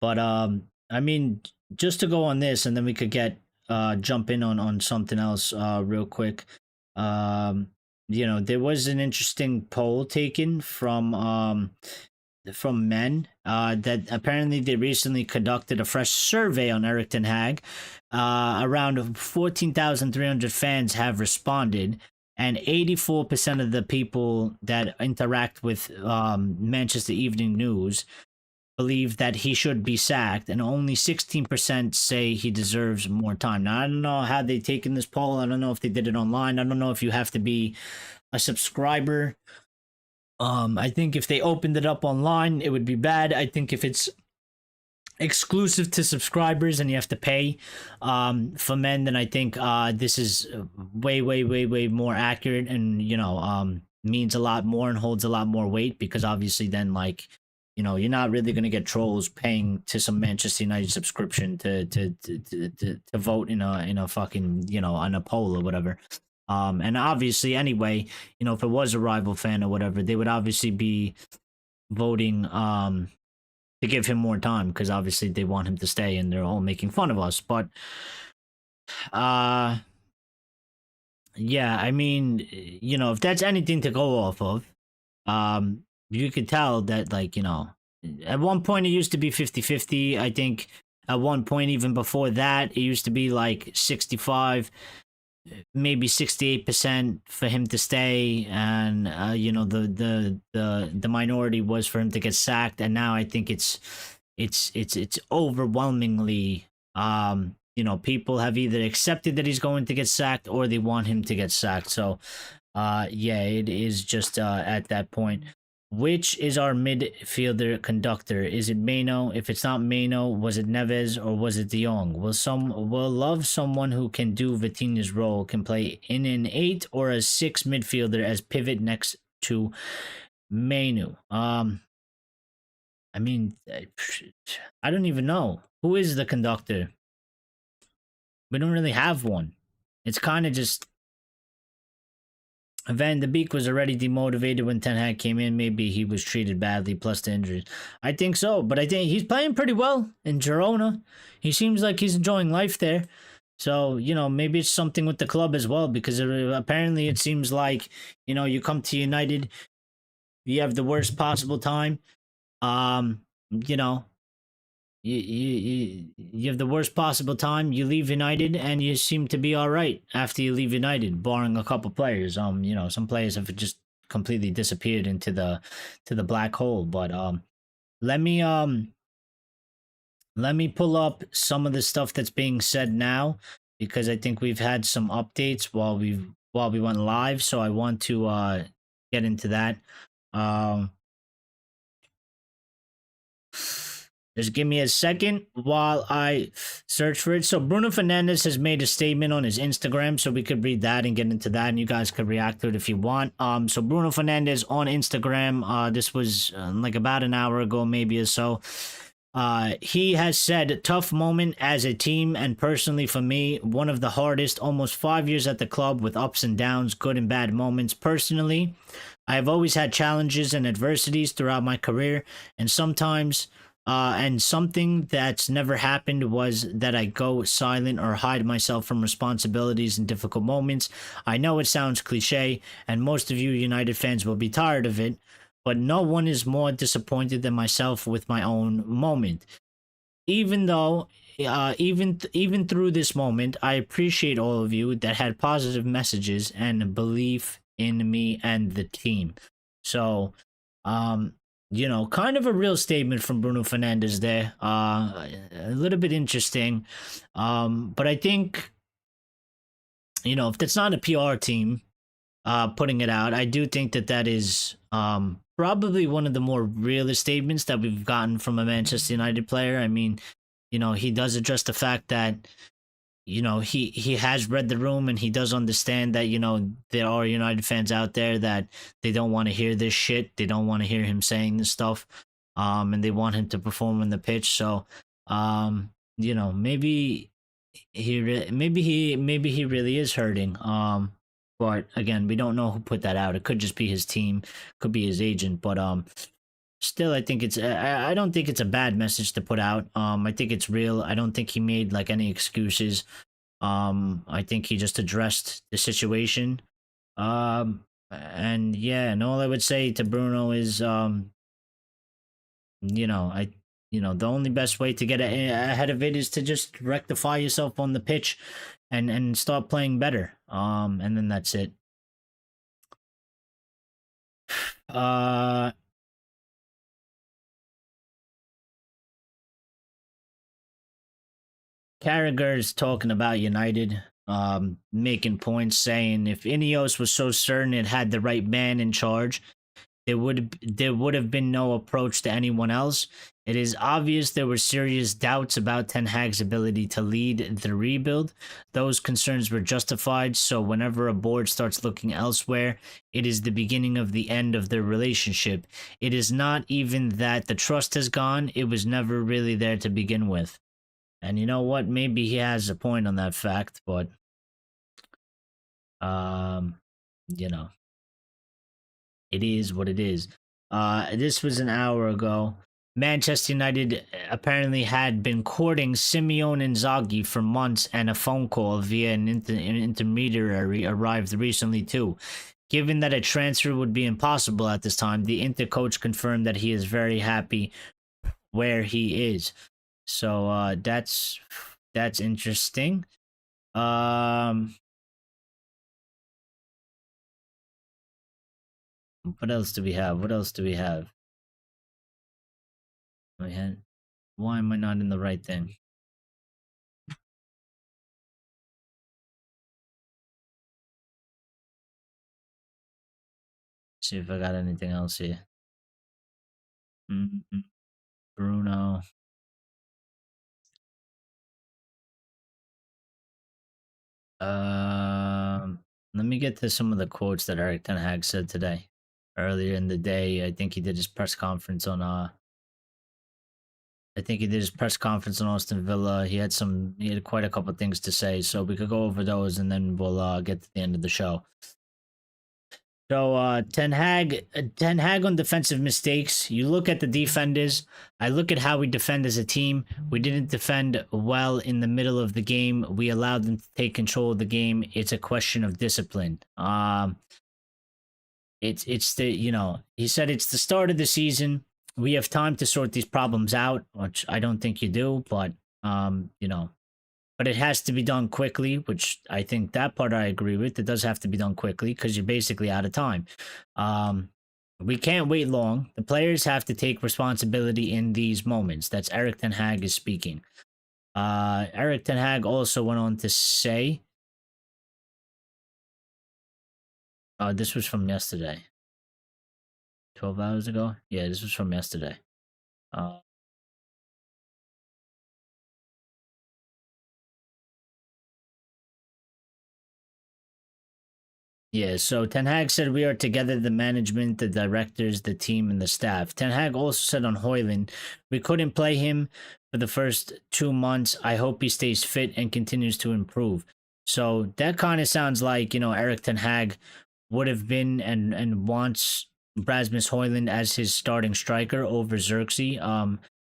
A: But I mean, just to go on this, and then we could get jump in on something else real quick. There was an interesting poll taken from men that apparently they recently conducted a fresh survey on Erik Ten Hag. Around 14,300 fans have responded, and 84% of the people that interact with Manchester Evening News believe that he should be sacked, and only 16% say he deserves more time. Now, I don't know how they taken this poll. I don't know if they did it online. I don't know if you have to be a subscriber. I think if they opened it up online, it would be bad. I think if it's exclusive to subscribers and you have to pay for men, then I think this is way more accurate, and means a lot more and holds a lot more weight, because obviously then, like, you're not really going to get trolls paying to some Manchester United subscription to vote in a fucking, on a poll or whatever. And obviously, anyway, if it was a rival fan or whatever, they would obviously be voting to give him more time, because obviously they want him to stay, and they're all making fun of us. But yeah, I mean, if that's anything to go off of, you could tell that, like, at one point it used to be 50-50. I think at one point, even before that, it used to be like 65, maybe 68% for him to stay, and the minority was for him to get sacked. And now I think it's overwhelmingly, people have either accepted that he's going to get sacked, or they want him to get sacked. So yeah, it is just at that point. Which is our midfielder conductor? Is it Mano? If it's not Mano, was it Neves, or was it De Jong? Will love someone who can do Vitinha's role, can play in an 8 or a 6 midfielder as pivot next to Manu. I mean, I don't even know. Who is the conductor? We don't really have one. It's kind of just... Van de Beek was already demotivated when Ten Hag came in. Maybe he was treated badly, plus the injuries. I think so, but I think he's playing pretty well in Girona. He seems like he's enjoying life there. So, maybe it's something with the club as well, because apparently it seems like, you come to United, you have the worst possible time. You have the worst possible time. You leave United, and you seem to be all right after you leave United, barring a couple players. Some players have just completely disappeared into the black hole. But let me pull up some of the stuff that's being said now, because I think we've had some updates while we went live. So I want to get into that. Just give me a second while I search for it. So Bruno Fernandes has made a statement on his Instagram, so we could read that and get into that, and you guys could react to it if you want. So Bruno Fernandes on Instagram, this was like about an hour ago, maybe or so. He has said, tough moment as a team and personally for me, one of the hardest, almost 5 years at the club with ups and downs, good and bad moments. Personally, I have always had challenges and adversities throughout my career, and sometimes... and something that's never happened was that I go silent or hide myself from responsibilities in difficult moments. I know it sounds cliche, and most of you United fans will be tired of it, but no one is more disappointed than myself with my own moment. Even though, even through this moment, I appreciate all of you that had positive messages and belief in me and the team. So, kind of a real statement from Bruno Fernandes there. A little bit interesting. But I think, if that's not a PR team putting it out, I do think that is probably one of the more realist statements that we've gotten from a Manchester United player. I mean, he does address the fact that he has read the room, and he does understand that there are United fans out there that they don't want to hear this shit. They don't want to hear him saying this stuff, and they want him to perform on the pitch. So, maybe maybe he really is hurting. But again, we don't know who put that out. It could just be his team, could be his agent, but still, I think I don't think it's a bad message to put out. I think it's real. I don't think he made like any excuses. I think he just addressed the situation. And yeah, and all I would say to Bruno is I the only best way to get ahead of it is to just rectify yourself on the pitch and start playing better. And then that's it. Carragher's talking about United, making points, saying if Ineos was so certain it had the right man in charge, there would have been no approach to anyone else. It is obvious there were serious doubts about Ten Hag's ability to lead the rebuild. Those concerns were justified, so whenever a board starts looking elsewhere, it is the beginning of the end of their relationship. It is not even that the trust has gone, it was never really there to begin with. And you know what? Maybe he has a point on that fact, but you know, it is what it is. This was an hour ago. Manchester United apparently had been courting Simeone Inzaghi for months, and a phone call via an intermediary arrived recently too. Given that a transfer would be impossible at this time, the Inter coach confirmed that he is very happy where he is. So that's interesting. What else do we have? What else do we have? Why am I not in the right thing? See if I got anything else here. Bruno. Let me get to some of the quotes that Erik Ten Hag said today. Earlier in the day, I think he did his press conference on Austin Villa. He had quite a couple things to say, so we could go over those and then we'll get to the end of the show. So Ten Hag on defensive mistakes. You look at the defenders. I look at how we defend as a team. We didn't defend well in the middle of the game. We allowed them to take control of the game. It's a question of discipline. It's the he said it's the start of the season. We have time to sort these problems out, which I don't think you do, but but it has to be done quickly, which I think that part I agree with. It does have to be done quickly because you're basically out of time. We can't wait long. The players have to take responsibility in these moments. That's Erik Ten Hag is speaking. Erik Ten Hag also went on to say, this was from yesterday. 12 hours ago? Yeah, this was from yesterday. Yeah, so Ten Hag said we are together, the management, the directors, the team, and the staff. Ten Hag also said on Højlund, we couldn't play him for the first 2 months. I hope he stays fit and continues to improve. So that kind of sounds like, Erik Ten Hag would have been and wants Rasmus Højlund as his starting striker over Xerxes.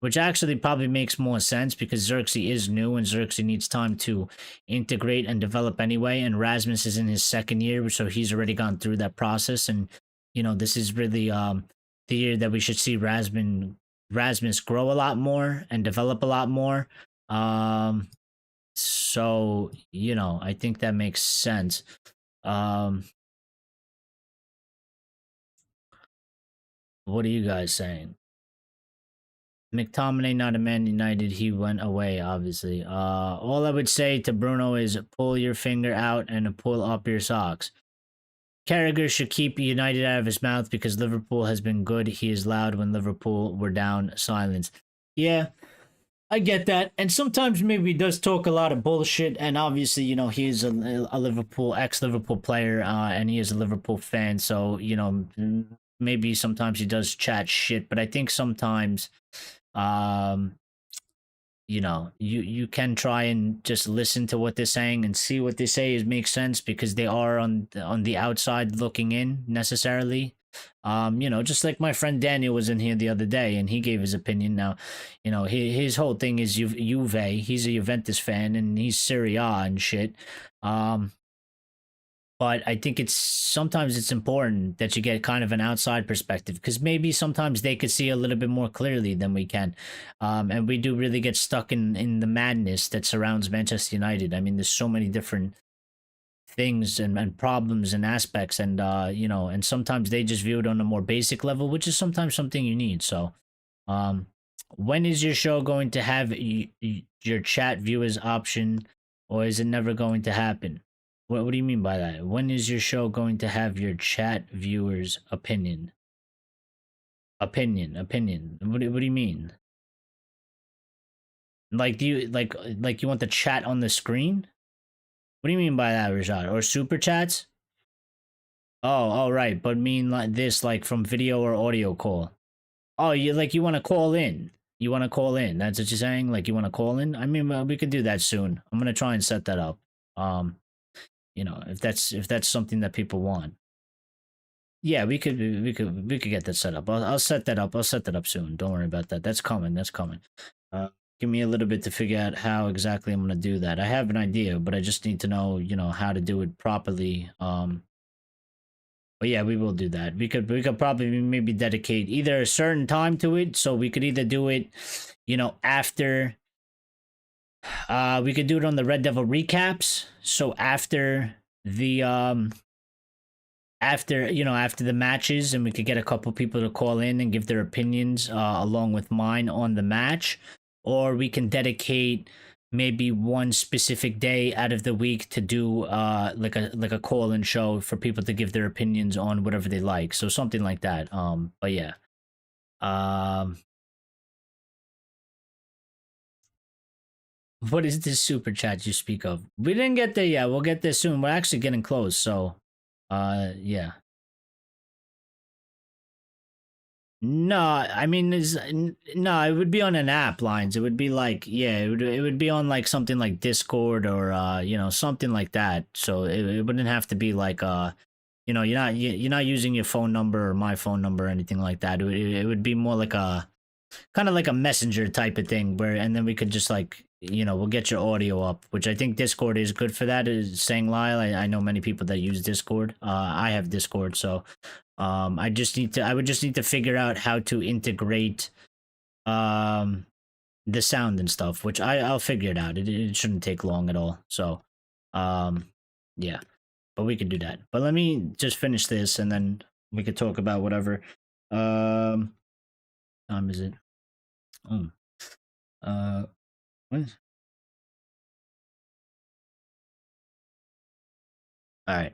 A: Which actually probably makes more sense because Xerxes is new and Xerxes needs time to integrate and develop anyway. And Rasmus is in his second year, so he's already gone through that process. And this is really the year that we should see Rasmus grow a lot more and develop a lot more. So I think that makes sense. What are you guys saying? McTominay not a Man United. He went away, obviously. All I would say to Bruno is pull your finger out and pull up your socks. Carragher should keep United out of his mouth because Liverpool has been good. He is loud when Liverpool were down. Silence. Yeah, I get that. And sometimes maybe he does talk a lot of bullshit. And obviously, you know, he is a Liverpool, ex-Liverpool player, and he is a Liverpool fan. So, you know, maybe sometimes he does chat shit. But I think sometimes, you know, you can try and just listen to what they're saying and see what they say makes sense because they are on the outside looking in necessarily. You know, just like my friend Daniel was in here the other day and he gave his opinion. Now, you know, his whole thing is Juve. He's a Juventus fan and he's Serie A and shit. But I think sometimes it's important that you get kind of an outside perspective because maybe sometimes they could see a little bit more clearly than we can. And we do really get stuck in the madness that surrounds Manchester United. I mean, there's so many different things and problems and aspects and you know, and sometimes they just view it on a more basic level, which is sometimes something you need. So when is your show going to have your chat viewers option, or is it never going to happen? What do you mean by that? When is your show going to have your chat viewers opinion? Opinion. What do you mean? Like, do you like you want the chat on the screen? What do you mean by that, Rashad? Or super chats? Oh, right. But mean like this, like from video or audio call. Oh, you want to call in? You want to call in? That's what you're saying? Like you want to call in? I mean, we could do that soon. I'm gonna try and set that up. You know, if that's something that people want. Yeah, we could get that set up. I'll set that up. I'll set that up soon. Don't worry about that. That's coming. That's coming. Give me a little bit to figure out how exactly I'm gonna do that. I have an idea, but I just need to know, you know, how to do it properly. But yeah, we will do that. We could probably maybe dedicate either a certain time to it, so we could either do it, you know, after. We could do it on the Red Devil recaps. So after the after the matches, and we could get a couple people to call in and give their opinions along with mine on the match, or we can dedicate maybe one specific day out of the week to do like a call-in show for people to give their opinions on whatever they like. So something like that. But yeah. What is this super chat you speak of? We didn't get there yet. We'll get there soon. We're actually getting close. So, yeah. No, I mean, no, it would be on an app lines. It would be like, yeah, it would be on like something like Discord or you know, something like that. So it wouldn't have to be like you know, you're not using your phone number or my phone number or anything like that. It would be more like a kind of like a messenger type of thing where, and then we could just like, you know, we'll get your audio up, which I think Discord is good for that. Is saying Lyle, I know many people that use Discord. I have Discord, so I would just need to figure out how to integrate the sound and stuff, which I'll figure it out. It shouldn't take long at all. So yeah, but we could do that. But let me just finish this and then we could talk about whatever. Time is it? What is... All right.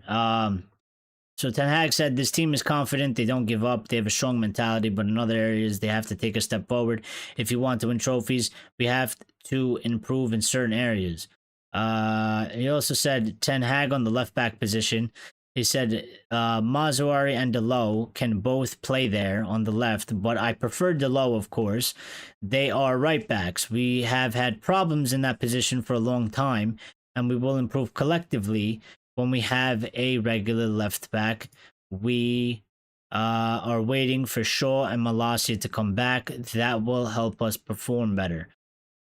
A: So Ten Hag said this team is confident. They don't give up. They have a strong mentality, but in other areas they have to take a step forward. If you want to win trophies, we have to improve in certain areas. He also said Ten Hag on the left back position. He said Mazuari and Delo can both play there on the left, but I prefer Delo, of course. They are right backs. We have had problems in that position for a long time, and we will improve collectively when we have a regular left back. We are waiting for Shaw and Malacia to come back. That will help us perform better.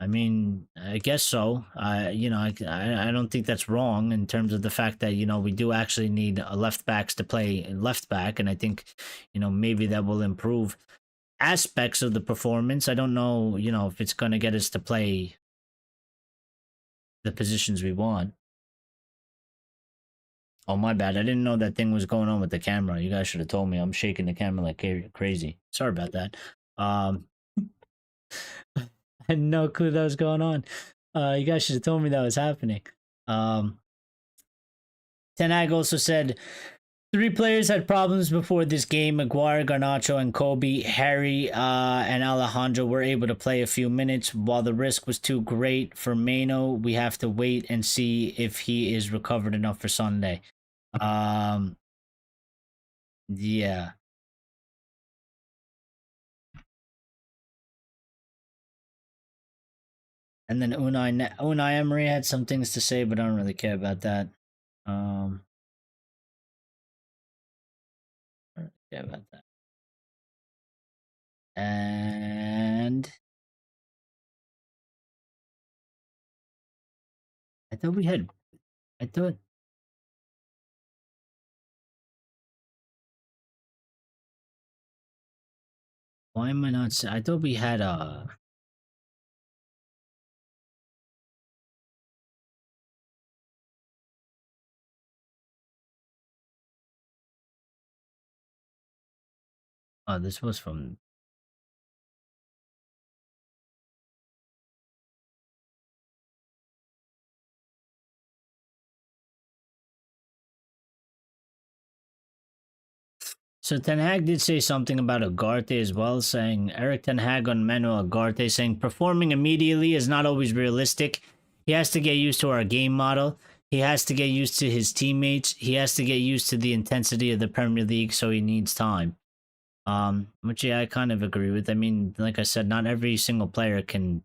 A: I mean, I guess so. You know, I don't think that's wrong in terms of the fact that, you know, we do actually need left backs to play left back. And I think, you know, maybe that will improve aspects of the performance. I don't know, you know, if it's going to get us to play the positions we want. Oh, my bad. I didn't know that thing was going on with the camera. You guys should have told me. I'm shaking the camera like crazy. Sorry about that. Um, I had no clue that was going on. You guys should have told me that was happening. Um, Ten Hag also said three players had problems before this game. Maguire, Garnacho, and Kobe. Harry and Alejandro were able to play a few minutes. While the risk was too great for Mano, we have to wait and see if he is recovered enough for Sunday. Yeah. And then Unai Emery had some things to say, but I don't really care about that. I don't really care about that. And I thought we had. I thought. Why am I not? I thought we had Oh, this was from. So Ten Hag did say something about Ugarte as well, saying Erik Ten Hag on Manuel Ugarte, saying performing immediately is not always realistic. He has to get used to our game model. He has to get used to his teammates. He has to get used to the intensity of the Premier League, so he needs time. Which yeah, I kind of agree with. I mean, like I said, not every single player can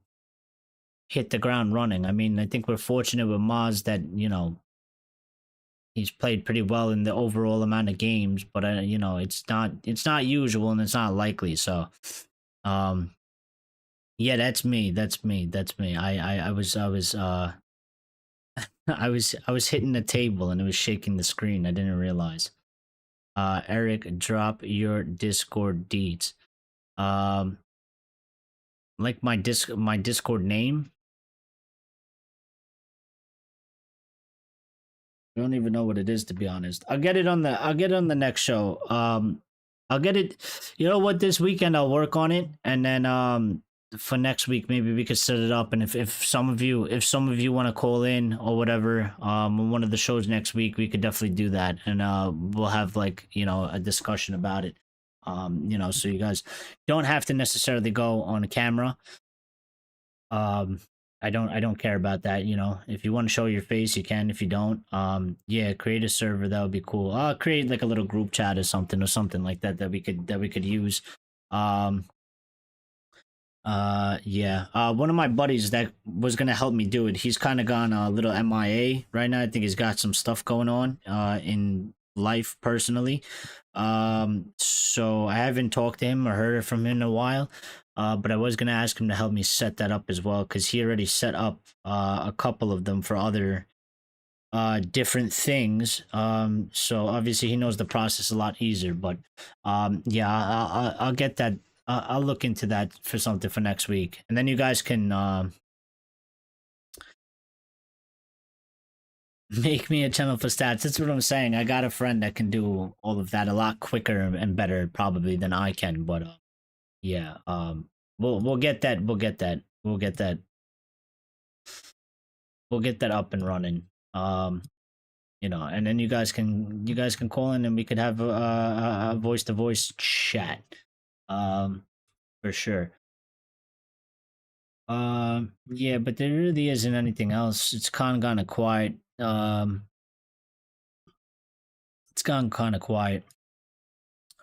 A: hit the ground running. I mean, I think we're fortunate with Maz that, he's played pretty well in the overall amount of games, but it's not usual and it's not likely. So, um, yeah, that's me. That's me. That's me. I was hitting the table and it was shaking the screen. I didn't realize. Erik, drop your Discord deeds. Um, like my Discord name. I don't even know what it is, to be honest. I'll get it on the next show. I'll get it. You know what? This weekend I'll work on it, and then for next week maybe we could set it up. And if some of you want to call in or whatever on one of the shows next week, we could definitely do that, and we'll have like a discussion about it. So you guys don't have to necessarily go on camera. um I don't care about that. If you want to show your face, you can. If you don't, yeah, create a server. That would be cool. Create like a little group chat or something like that that we could use. um yeah, one of my buddies that was gonna help me do it, he's kind of gone a little MIA right now. I think he's got some stuff going on in life personally. So I haven't talked to him or heard from him in a while. But I was gonna ask him to help me set that up as well, because he already set up a couple of them for other different things. So obviously he knows the process a lot easier. But yeah, I'll get that. I'll look into that for something for next week, and then you guys can make me a channel for stats. That's what I'm saying. I got a friend that can do all of that a lot quicker and better probably than I can. But yeah, we'll get that. We'll get that up and running. And then you guys can call in and we could have a voice to voice chat. For sure. Yeah, but there really isn't anything else. It's kind of quiet. It's gone kind of quiet.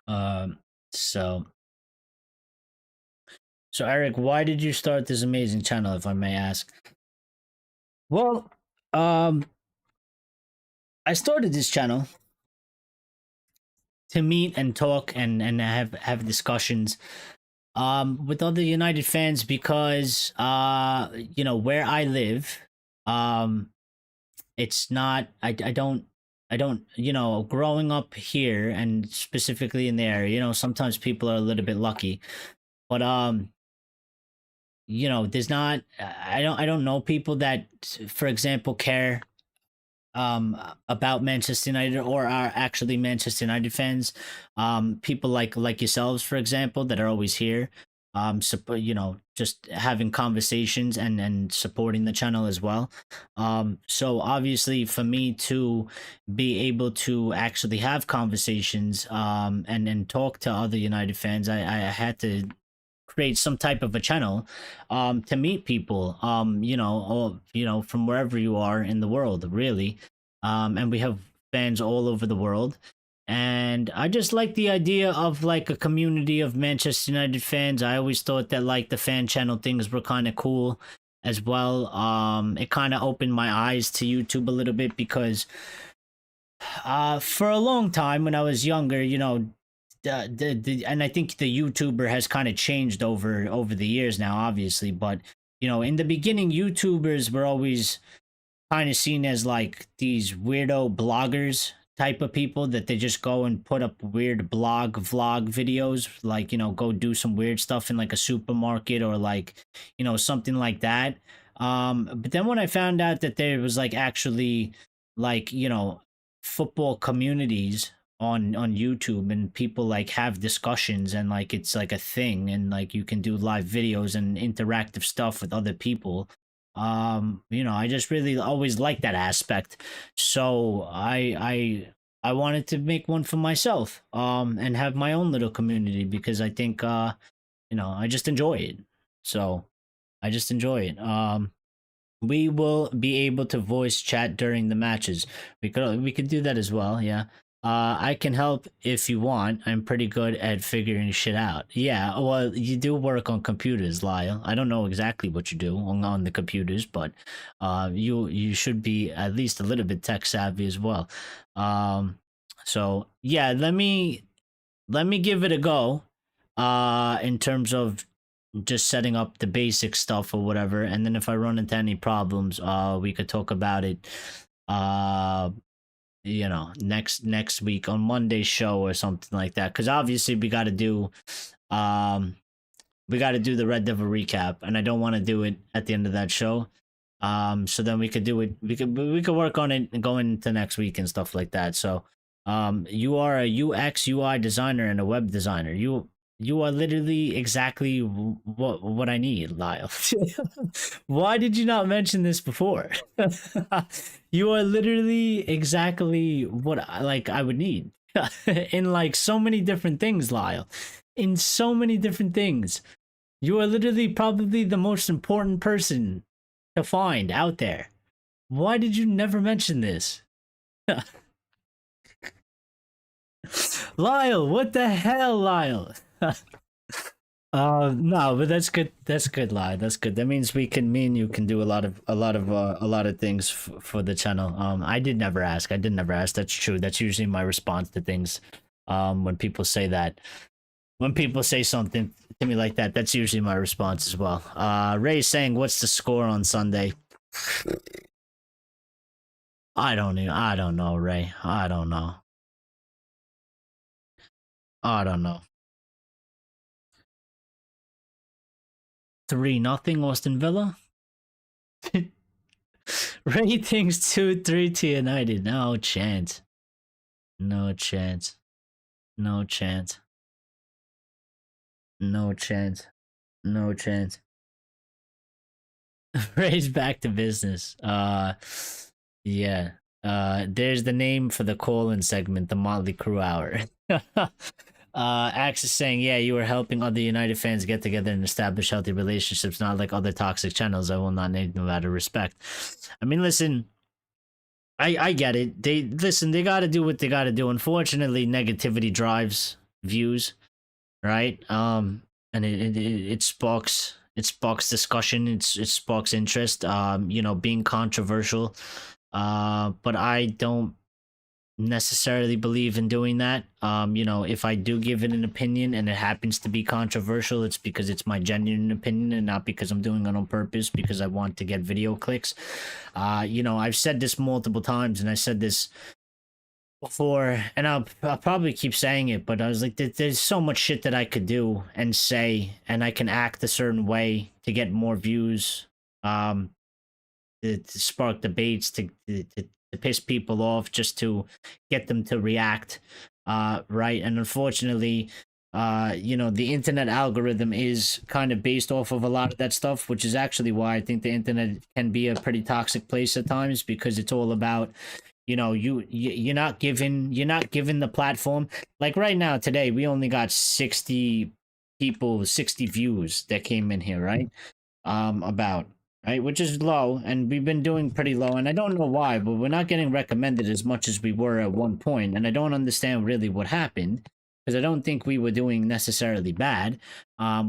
A: Um, so Erik, why did you start this amazing channel, if I may ask? Well, I started this channel to meet and talk and have discussions with other United fans, because where I live, it's not. I don't growing up here and specifically in the area, sometimes people are a little bit lucky, but there's not. I don't know people that, for example, care about Manchester United or are actually Manchester United fans. People like yourselves, for example, that are always here. Just having conversations and supporting the channel as well. So obviously, for me to be able to actually have conversations and talk to other United fans, I had to create some type of a channel to meet people from wherever you are in the world, really. And we have fans all over the world, and I just like the idea of like a community of Manchester United fans. I always thought that like the fan channel things were kind of cool as well. It kind of opened my eyes to YouTube a little bit because for a long time when I was younger, and I think the YouTuber has kind of changed over the years now, obviously. But in the beginning, YouTubers were always kind of seen as like these weirdo bloggers type of people that they just go and put up weird vlog videos, like go do some weird stuff in like a supermarket or like something like that. But then when I found out that there was like actually like football communities on YouTube, and people like have discussions, and like it's like a thing, and like you can do live videos and interactive stuff with other people. I just really always liked that aspect. So I wanted to make one for myself and have my own little community, because I think I just enjoy it. So I just enjoy it. We will be able to voice chat during the matches. We could do that as well. Yeah. I can help if you want. I'm pretty good at figuring shit out. Yeah, well, you do work on computers, Lyle. I don't know exactly what you do on the computers, but you should be at least a little bit tech savvy as well. So yeah, let me give it a go. In terms of just setting up the basic stuff or whatever, and then if I run into any problems, we could talk about it. Next week on Monday's show or something like that, because obviously we got to do the Red Devil recap, and I don't want to do it at the end of that show. So then we could do it, we could work on it going into next week and stuff like that. So you are a UX UI designer and a web designer. You are literally exactly what I need, Lyle. Why did you not mention this before? You are literally exactly what I would need in like so many different things, Lyle. In so many different things. You are literally probably the most important person to find out there. Why did you never mention this? Lyle, what the hell, Lyle? No, but that's good. That's good, Lie. That's good. That means me and you can do a lot of things for the channel. I did never ask. I did never ask. That's true. That's usually my response to things. When people say that, when people say something to me like that, that's usually my response as well. Ray's saying, "What's the score on Sunday?" I don't know, Ray. I don't know. I don't know. 3-0 Austin Villa. Ratings 2-3 to United. No chance. No chance. No chance. No chance. No chance. Ray's back to business. Yeah. There's the name for the colon segment, the Motley Crue Hour. Axe is saying, yeah, you are helping other United fans get together and establish healthy relationships, not like other toxic channels. I will not name them out of respect. I mean, listen, I get it. They gotta do what they gotta do. Unfortunately, negativity drives views, right? And it sparks discussion. It sparks interest. Being controversial. But I don't necessarily believe in doing that. If I do give it an opinion and it happens to be controversial, it's because it's my genuine opinion and not because I'm doing it on purpose because I want to get video clicks. I've said this multiple times, and I said this before, and I'll probably keep saying it, but I was like, there's so much shit that I could do and say, and I can act a certain way to get more views, to spark debates, to to piss people off, just to get them to react, right? And unfortunately, the internet algorithm is kind of based off of a lot of that stuff, which is actually why I think the internet can be a pretty toxic place at times, because it's all about, you're not given the platform. Like right now, today, we only got 60 people, 60 views that came in here, right? About, right, which is low, and we've been doing pretty low, and I don't know why, but we're not getting recommended as much as we were at one point, and I don't understand really what happened, because I don't think we were doing necessarily bad.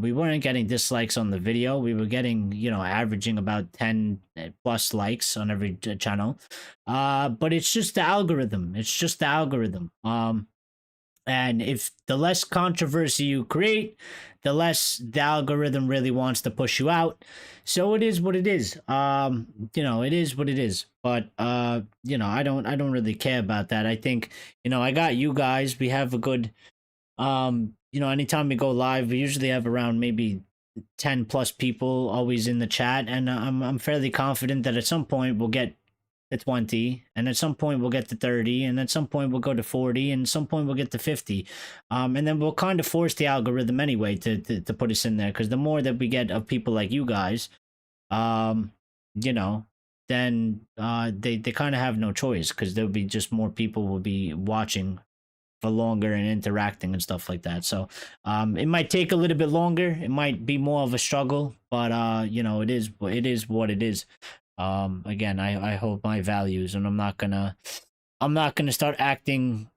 A: We weren't getting dislikes on the video. We were getting, averaging about 10 plus likes on every channel. But it's just the algorithm. It's just the algorithm. And if the less controversy you create, the less the algorithm really wants to push you out. So it is what it is. It is what it is. But I don't really care about that. I think, I got you guys. We have a good anytime we go live, we usually have around maybe 10 plus people always in the chat, and I'm fairly confident that at some point we'll get to 20, and at some point we'll get to 30, and at some point we'll go to 40, and at some point we'll get to 50, and then we'll kind of force the algorithm anyway to put us in there, because the more that we get of people like you guys, then they kind of have no choice, because there'll be just more people will be watching for longer and interacting and stuff like that. So it might take a little bit longer, it might be more of a struggle, but it is what it is. Again, I hold my values, and I'm not gonna start acting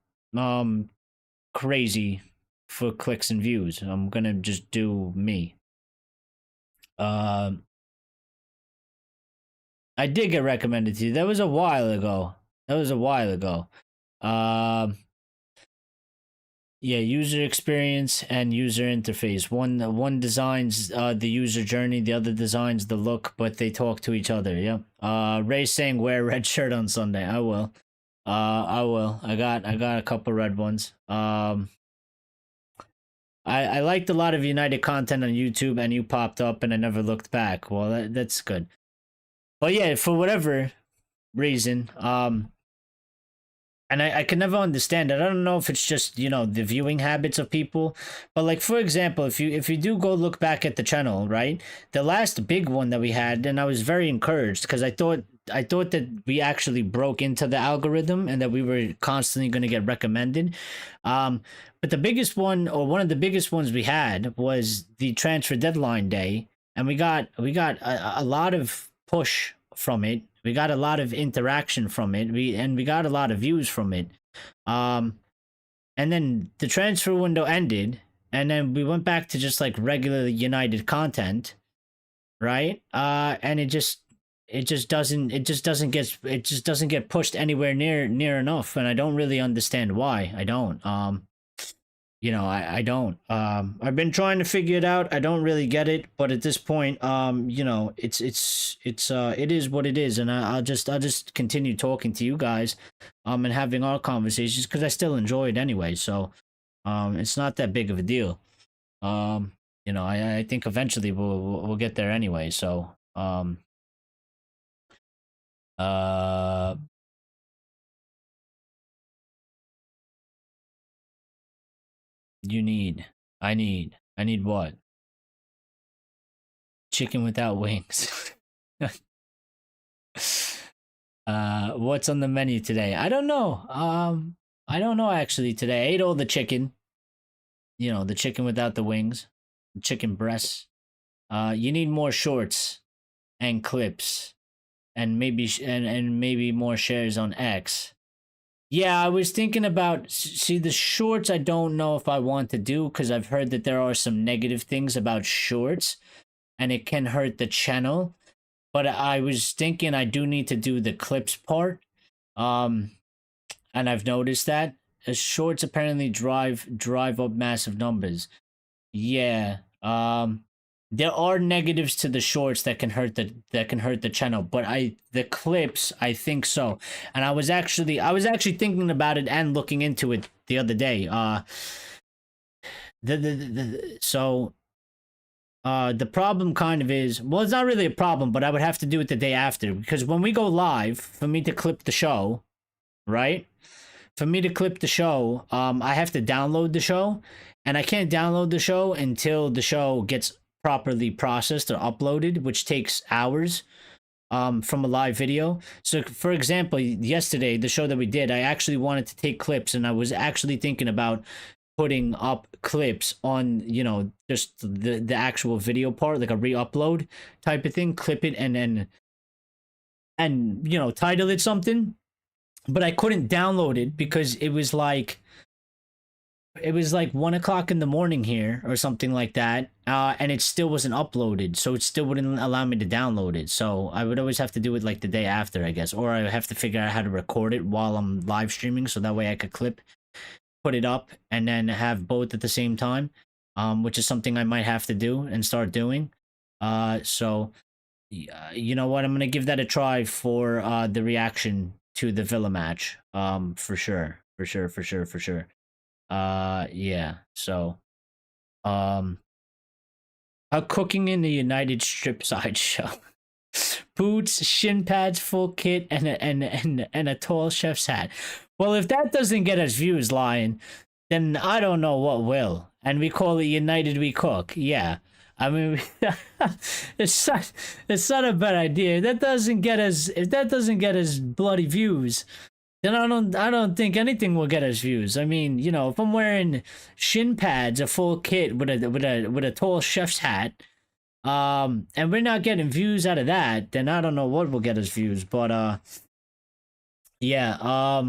A: crazy for clicks and views. I'm gonna just do me. I did get recommended to you. That was a while ago. Yeah, user experience and user interface. One designs the user journey, the other designs the look, but they talk to each other. Yep. Ray's saying wear a red shirt on Sunday. I will. I will. I got a couple red ones. I liked a lot of United content on YouTube, and you popped up, and I never looked back. Well, that's good. But yeah, for whatever reason, and I can never understand it. I don't know if it's just, the viewing habits of people. But like, for example, if you do go look back at the channel, right? The last big one that we had, and I was very encouraged, because I thought that we actually broke into the algorithm and that we were constantly going to get recommended. But the biggest one, or one of the biggest ones we had, was the transfer deadline day. And we got a lot of push from it. We got a lot of interaction from it. We got a lot of views from it. And then the transfer window ended, and then we went back to just like regular United content, right? And it just doesn't get pushed anywhere near enough, and I don't really understand why. I don't. I don't. I've been trying to figure it out. I don't really get it, but at this point, it is what it is, and I'll just continue talking to you guys, and having our conversations, because I still enjoy it anyway. So, it's not that big of a deal. I think eventually we'll get there anyway. So, I need what? Chicken without wings. What's on the menu today? I don't know. I don't know actually today. I ate all the chicken. The chicken without the wings. The chicken breasts. You need more shorts and clips, and maybe more shares on X. Yeah, I was thinking about, see, the shorts I don't know if I want to do, because I've heard that there are some negative things about shorts, and it can hurt the channel. But I was thinking I do need to do the clips part. And I've noticed that shorts apparently drive up massive numbers. Yeah. There are negatives to the shorts that can hurt the channel, but the clips, I think so. And I was actually thinking about it and looking into it the other day. So The problem kind of is, well, it's not really a problem, but I would have to do it the day after, because when we go live, for me to clip the show, right? For me to clip the show, I have to download the show, and I can't download the show until the show gets properly processed or uploaded, which takes hours from a live video. So, for example, yesterday, the show that we did, I actually wanted to take clips, and I was actually thinking about putting up clips on, you know, just the actual video part, like a re-upload type of thing, clip it and then you know, title it something. But I couldn't download it because it was like 1 o'clock in the morning here or something like that, and it still wasn't uploaded, so it still wouldn't allow me to download it. So I would always have to do it like the day after, I guess, or I would have to figure out how to record it while I'm live streaming, so that way I could put it up and then have both at the same time, which is something I might have to do and start doing. So you know what, I'm gonna give that a try for the reaction to the Villa match, for sure. Yeah, so a cooking in the United strip side show. Boots, shin pads, full kit, and a tall chef's hat. Well, if that doesn't get us views, Lion, then I don't know what will. And we call it United We Cook. Yeah. I mean, it's not a bad idea. If that doesn't get us bloody views, then I don't think anything will get us views. I mean, you know, if I'm wearing shin pads, a full kit with a tall chef's hat, and we're not getting views out of that, then I don't know what will get us views. But yeah,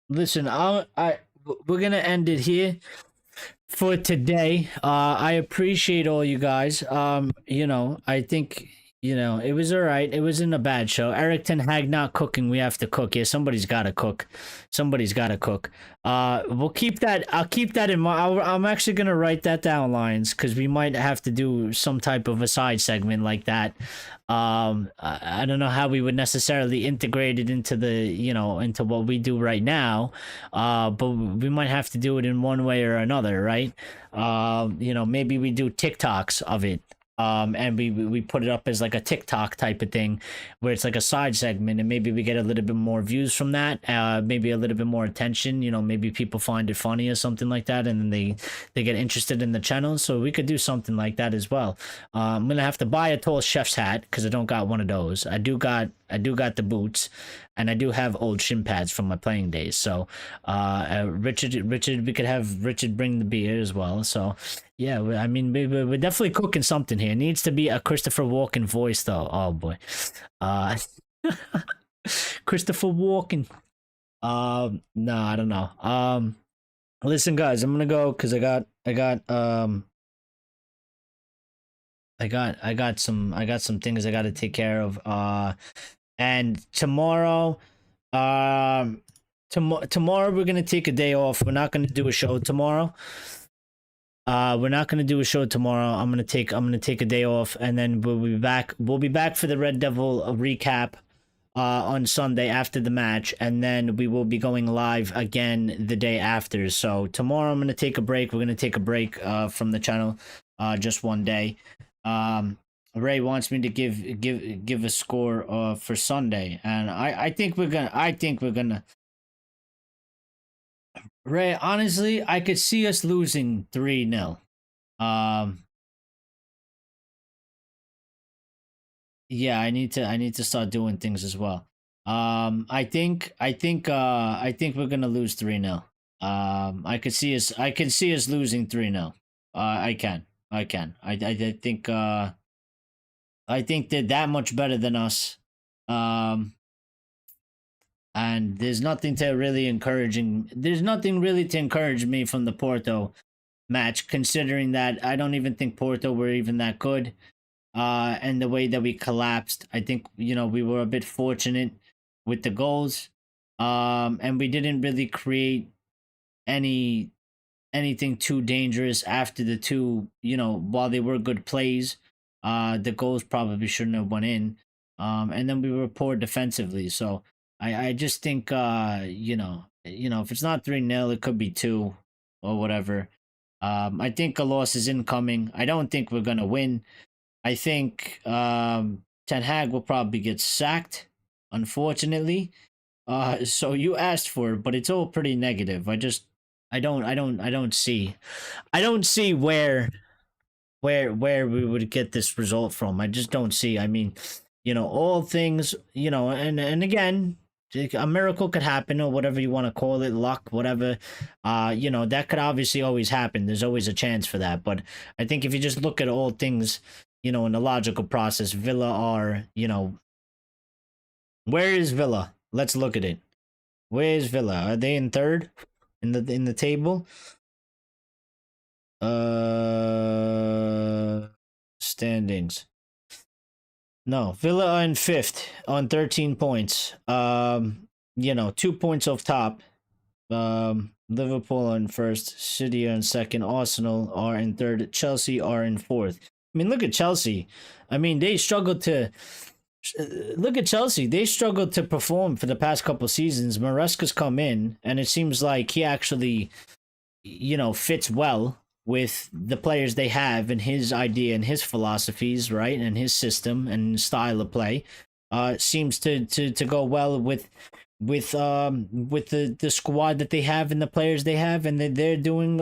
A: listen, we're gonna end it here for today. I appreciate all you guys. You know, I think, you know, it was all right. It wasn't a bad show. Erik Ten Hag not cooking. We have to cook. Yeah, somebody's got to cook. We'll keep that. I'll keep that in mind. I'm actually gonna write that down, Lions, because we might have to do some type of a side segment like that. I don't know how we would necessarily integrate it into the, you know, into what we do right now. But we might have to do it in one way or another, right? You know, maybe we do TikToks of it. And we put it up as like a TikTok type of thing where it's like a side segment, and maybe we get a little bit more views from that, maybe a little bit more attention, you know, maybe people find it funny or something like that, and then they get interested in the channel. So we could do something like that as well. I'm gonna have to buy a tall chef's hat because I don't got one of those. I do got the boots, and I do have old shin pads from my playing days. So Richard, we could have Richard bring the beer as well. So yeah, I mean, we're definitely cooking something here. It needs to be a Christopher Walken voice, though. Oh boy, Christopher Walken. No, I don't know. Listen, guys, I'm gonna go because I got some things I got to take care of. And tomorrow, tomorrow we're gonna take a day off. We're not gonna do a show tomorrow. We're not gonna do a show tomorrow. I'm gonna take a day off, and then we'll be back. We'll be back for the Red Devil recap on Sunday after the match, and then we will be going live again the day after. So tomorrow I'm gonna take a break. We're gonna take a break from the channel, just one day. Ray wants me to give a score for Sunday, and I think we're gonna. Ray, honestly, I could see us losing 3-0. Yeah, I need to start doing things as well. I think we're gonna lose 3-0. I can see us losing 3-0. I can. I think they're that much better than us. And there's nothing really to encourage me from the Porto match, considering that I don't even think Porto were even that good. And the way that we collapsed, I think, you know, we were a bit fortunate with the goals. And we didn't really create anything too dangerous after the two, you know, while they were good plays. The goals probably shouldn't have went in. And then we were poor defensively. So I just think, you know, if it's not 3-0, it could be 2 or whatever. I think a loss is incoming. I don't think we're gonna win. I think Ten Hag will probably get sacked, unfortunately. So you asked for it, but it's all pretty negative. I don't see where we would get this result from. I just don't see. I mean, all things, and again, a miracle could happen or whatever you want to call it, luck, whatever. That could obviously always happen. There's always a chance for that. But I think if you just look at all things, in the logical process, Villa are, where is Villa? Let's look at it. Where is Villa? Are they in third in the table? Standings. No, Villa are in fifth on 13 points. 2 points off top. Liverpool are in first, City are in second, Arsenal are in third, Chelsea are in fourth. I mean, look at Chelsea. I mean, they struggled to perform for the past couple seasons. Maresca's come in, and it seems like he actually, fits well with the players they have and his idea and his philosophies, right, and his system and style of play. Seems to go well with the squad that they have and the players they have, and they're doing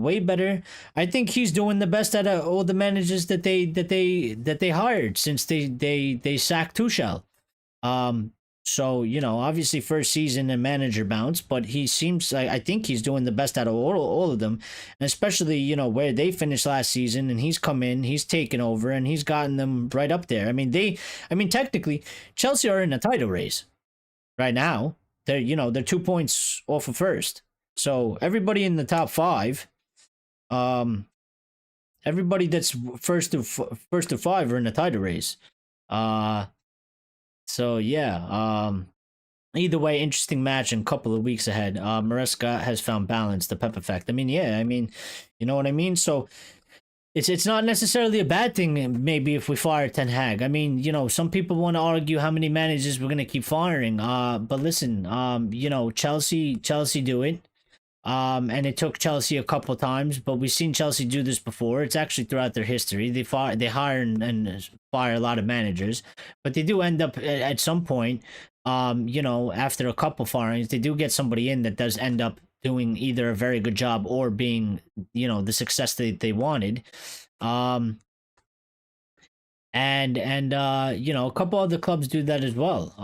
A: way better. I think he's doing the best out of all the managers that they hired since they sacked Tuchel. So obviously first season and manager bounce, but he seems like, I think he's doing the best out of all of them, and especially where they finished last season, and he's come in, he's taken over, and he's gotten them right up there. I mean technically Chelsea are in a title race right now. They're 2 points off of first. So everybody in the top five, everybody that's first to five are in the title race. So yeah, either way, interesting match in a couple of weeks ahead. Maresca has found balance, the Pep effect. I mean, yeah, you know what I mean? So it's not necessarily a bad thing, maybe, if we fire Ten Hag. I mean, some people want to argue how many managers we're going to keep firing. But listen, Chelsea do it. And it took Chelsea a couple times, but we've seen Chelsea do this before. It's actually throughout their history. They hire and fire a lot of managers, but they do end up at some point, after a couple firings, they do get somebody in that does end up doing either a very good job or being, the success that they wanted. And a couple other clubs do that as well.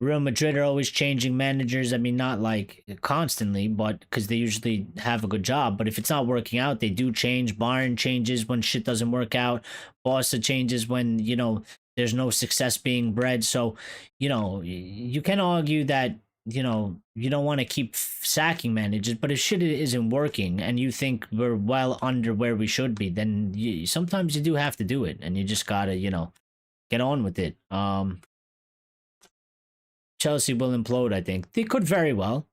A: Real Madrid are always changing managers. I mean, not like constantly, but because they usually have a good job. But if it's not working out, they do change. Bayern changes when shit doesn't work out. Barca changes when, there's no success being bred. So, you can argue that, you don't want to keep sacking managers, but if shit isn't working and you think we're well under where we should be, then sometimes you do have to do it, and you just gotta, get on with it. Chelsea will implode, I think. They could very well.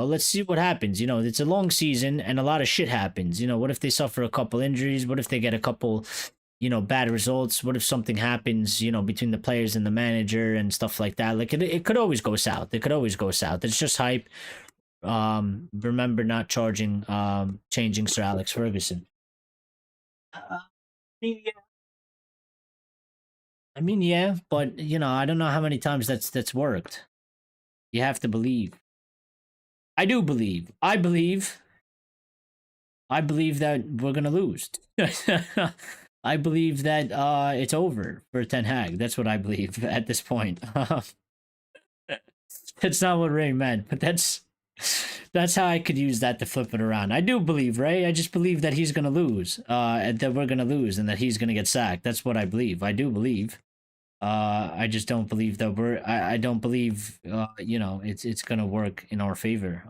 A: Let's see what happens. It's a long season and a lot of shit happens. What if they suffer a couple injuries? What if they get a couple, bad results? What if something happens, between the players and the manager and stuff like that? Like, it could always go south. It's just hype. Remember not changing Sir Alex Ferguson. I mean, yeah, but I don't know how many times that's worked. You have to believe. I do believe. I believe that we're gonna lose. I believe that it's over for Ten Hag. That's what I believe at this point. That's not what Ray meant, but that's how I could use that to flip it around. I do believe, Ray. I just believe that he's gonna lose, and that we're gonna lose, and that he's gonna get sacked. That's what I believe. I do believe. I just don't believe that I don't believe, it's gonna work in our favor.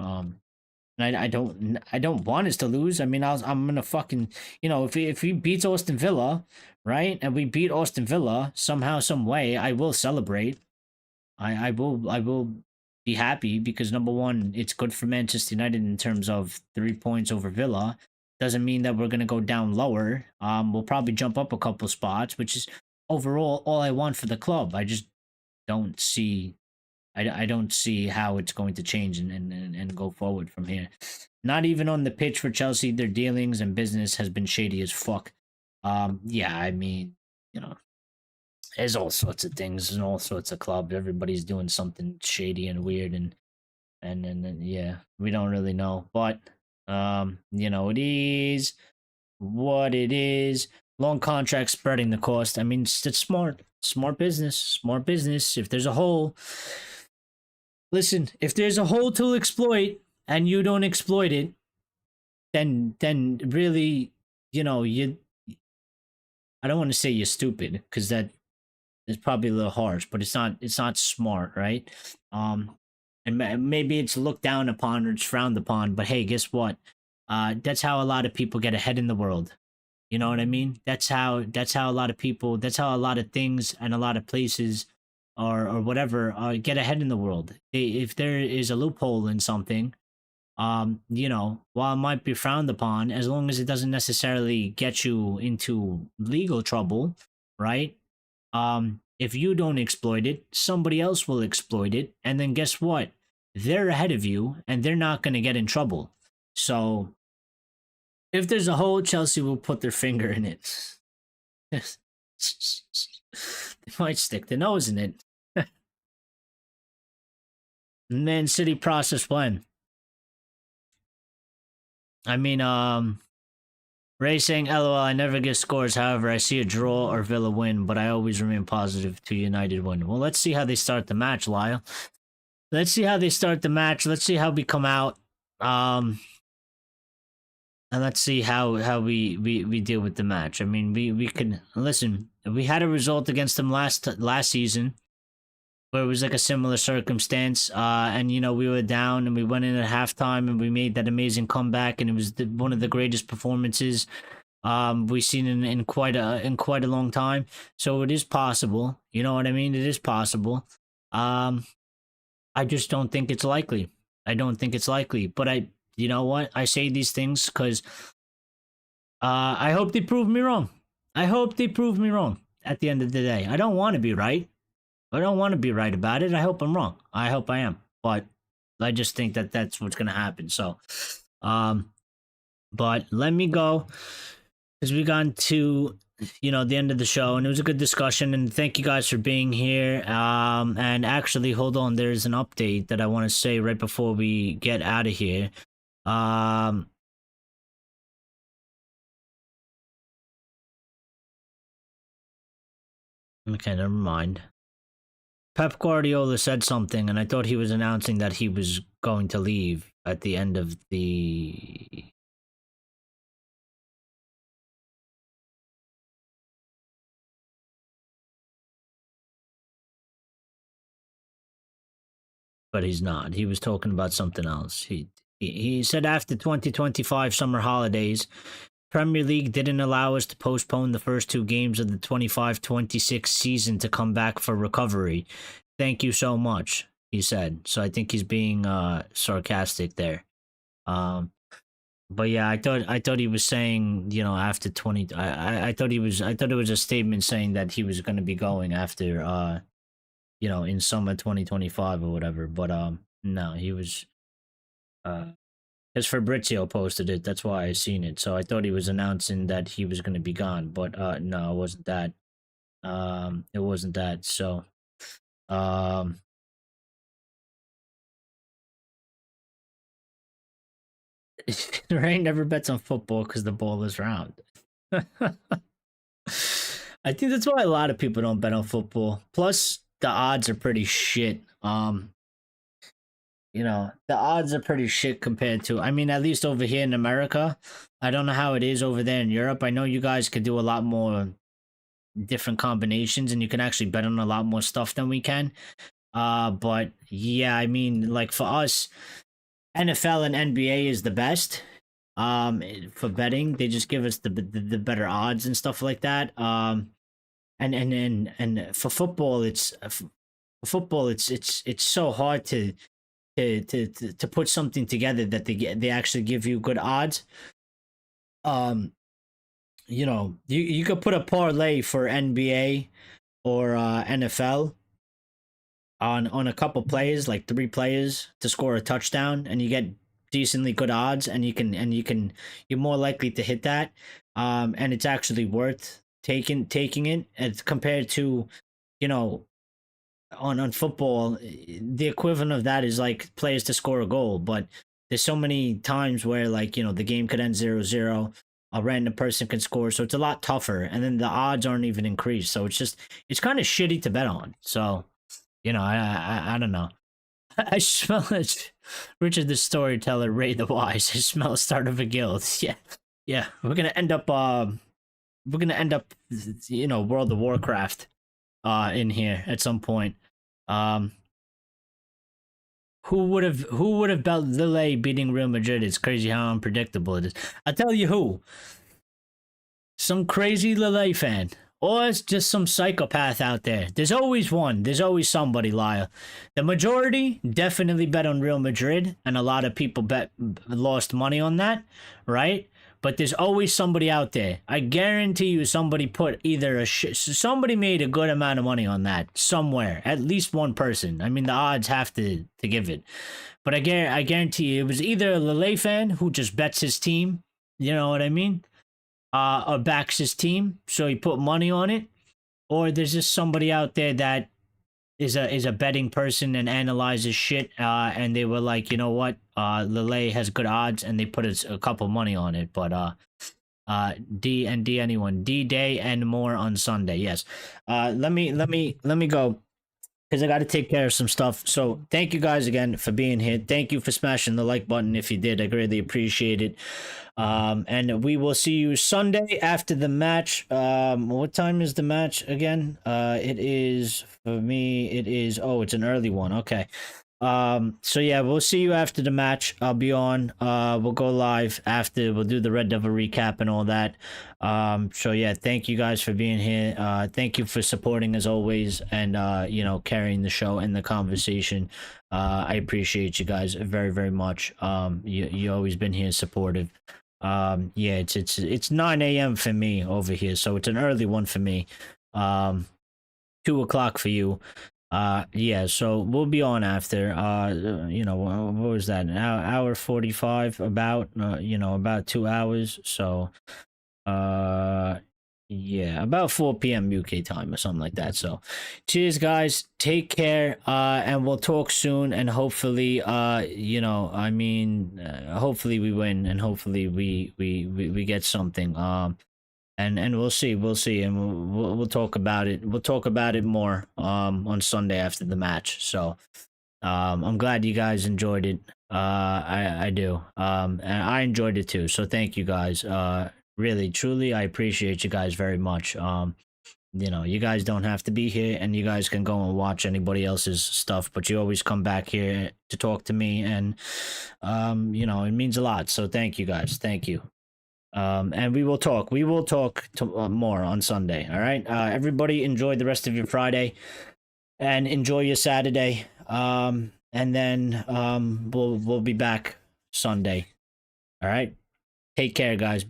A: And I don't want us to lose. I mean, I'm gonna fucking, if he beats Aston Villa, right, and we beat Aston Villa somehow, some way, I will celebrate. I will be happy, because number one, it's good for Manchester United in terms of 3 points over Villa. Doesn't mean that we're gonna go down lower. We'll probably jump up a couple spots, which is overall all I want for the club. I just don't see I don't see how it's going to change and go forward from here. Not even on the pitch for Chelsea, their dealings and business has been shady as fuck. Yeah, I mean, you know, there's all sorts of things and all sorts of clubs. Everybody's doing something shady and weird, and yeah, we don't really know, but you know, it is what it is. Long contract spreading the cost. I mean, it's smart business, smart business. If there's a hole, listen, if there's a hole to exploit and you don't exploit it, then really, you know, I don't want to say you're stupid, because that is probably a little harsh, but it's not smart, right? And maybe it's looked down upon or it's frowned upon, but hey, guess what? That's how a lot of people get ahead in the world. You know what I mean? That's how a lot of people, that's how a lot of things and a lot of places or whatever get ahead in the world. If there is a loophole in something, you know, while it might be frowned upon, as long as it doesn't necessarily get you into legal trouble, right? If you don't exploit it, somebody else will exploit it, and then guess what? They're ahead of you and they're not going to get in trouble. So if there's a hole, Chelsea will put their finger in it. They might stick their nose in it. Man City process when? I mean, Ray saying, LOL, I never get scores. However, I see a draw or Villa win, but I always remain positive to United win. Well, let's see how they start the match, Lyle. Let's see how they start the match. Let's see how we come out. And let's see how we deal with the match. I mean, we can listen. We had a result against them last season, where it was like a similar circumstance. And you know, we were down and we went in at halftime and we made that amazing comeback, and it was one of the greatest performances we've seen in quite a long time. So it is possible. You know what I mean? It is possible. I just don't think it's likely. I don't think it's likely. But you know what? I say these things because I hope they prove me wrong. I hope they prove me wrong at the end of the day. I don't want to be right. I don't want to be right about it. I hope I'm wrong. I hope I am. But I just think that that's what's going to happen. So, but let me go, because we got to, you know, the end of the show, and it was a good discussion, and thank you guys for being here. And actually, hold on, there's an update that I want to say right before we get out of here. Okay, never mind. Pep Guardiola said something, and I thought he was announcing that he was going to leave at the end of the... But he's not. He was talking about something else. He said after 2025 summer holidays, Premier League didn't allow us to postpone the first two games of the 25-26 season to come back for recovery. Thank you so much, he said. So I think he's being sarcastic there. But yeah, I thought he was saying, you know, after 20 I thought it was a statement saying that he was going to be going after you know, in summer 2025 or whatever. But no, he was because Fabrizio posted it. That's why I seen it. So I thought he was announcing that he was going to be gone, but no, it wasn't that. It wasn't that. So Ray never bets on football because the ball is round. I think that's why a lot of people don't bet on football. Plus, the odds are pretty shit. You know, the odds are pretty shit compared to, I mean, at least over here in America. I don't know how it is over there in Europe. I know you guys could do a lot more different combinations, and you can actually bet on a lot more stuff than we can. But yeah, I mean, like for us, NFL and NBA is the best. For betting, they just give us the better odds and stuff like that. And for football, it's so hard to put something together that they actually give you good odds. You know, you could put a parlay for NBA or NFL. on a couple players, like 3 players to score a touchdown, and you get decently good odds, and you're more likely to hit that. And it's actually worth taking it as compared to, you know, on football, the equivalent of that is like players to score a goal. But there's so many times where, like, you know, the game could end 0-0, a random person can score, so it's a lot tougher, and then the odds aren't even increased. So it's kind of shitty to bet on. So, you know, I don't know. I smell it. Richard the Storyteller, Ray the Wise. I smell the start of a guild. Yeah. We're gonna end up you know, World of Warcraft in here at some point. Who would have bet Lille beating Real Madrid? It's crazy how unpredictable it is. I tell you who. Some crazy Lille fan. Or it's just some psychopath out there. There's always one. There's always somebody, Lyle. The majority definitely bet on Real Madrid, and a lot of people lost money on that, right? But there's always somebody out there. I guarantee you somebody put somebody made a good amount of money on that somewhere. At least one person. I mean, the odds have to give it. But I guarantee you it was either a Lille fan who just bets his team, you know what I mean? Or backs his team, so he put money on it, or there's just somebody out there that is a betting person and analyzes shit, and they were like, you know what, Lille has good odds, and they put a couple money on it. But D anyone, D Day and more on Sunday. Yes. Let me go, because I got to take care of some stuff. So thank you guys again for being here. Thank you for smashing the like button if you did. I greatly appreciate it. And we will see you Sunday after the match. What time is the match again? It is, for me, it's an early one. Okay. So yeah, we'll see you after the match. I'll be on. We'll go live after. We'll do the Red Devil recap and all that. So yeah, thank you guys for being here. Thank you for supporting as always, and you know, carrying the show and the conversation. I appreciate you guys very, very much. You always been here supportive. Yeah, it's 9 a.m. for me over here, so it's an early one for me. 2 o'clock for you. Yeah, so we'll be on after. You know, what was that? An hour 45, about you know, about 2 hours. So yeah, about 4 p.m. UK time or something like that. So cheers, guys, take care, and we'll talk soon, and hopefully you know, I mean, hopefully we win, and hopefully we get something. And we'll see, and we'll talk about it. We'll talk about it more on Sunday after the match. So I'm glad you guys enjoyed it. I do. And I enjoyed it too. So thank you guys. Really, truly, I appreciate you guys very much. You know, you guys don't have to be here, and you guys can go and watch anybody else's stuff, but you always come back here to talk to me, and you know, it means a lot. So thank you guys. Thank you. And we will talk more on Sunday. All right. Everybody enjoy the rest of your Friday, and enjoy your Saturday. And then we'll be back Sunday. All right. Take care, guys.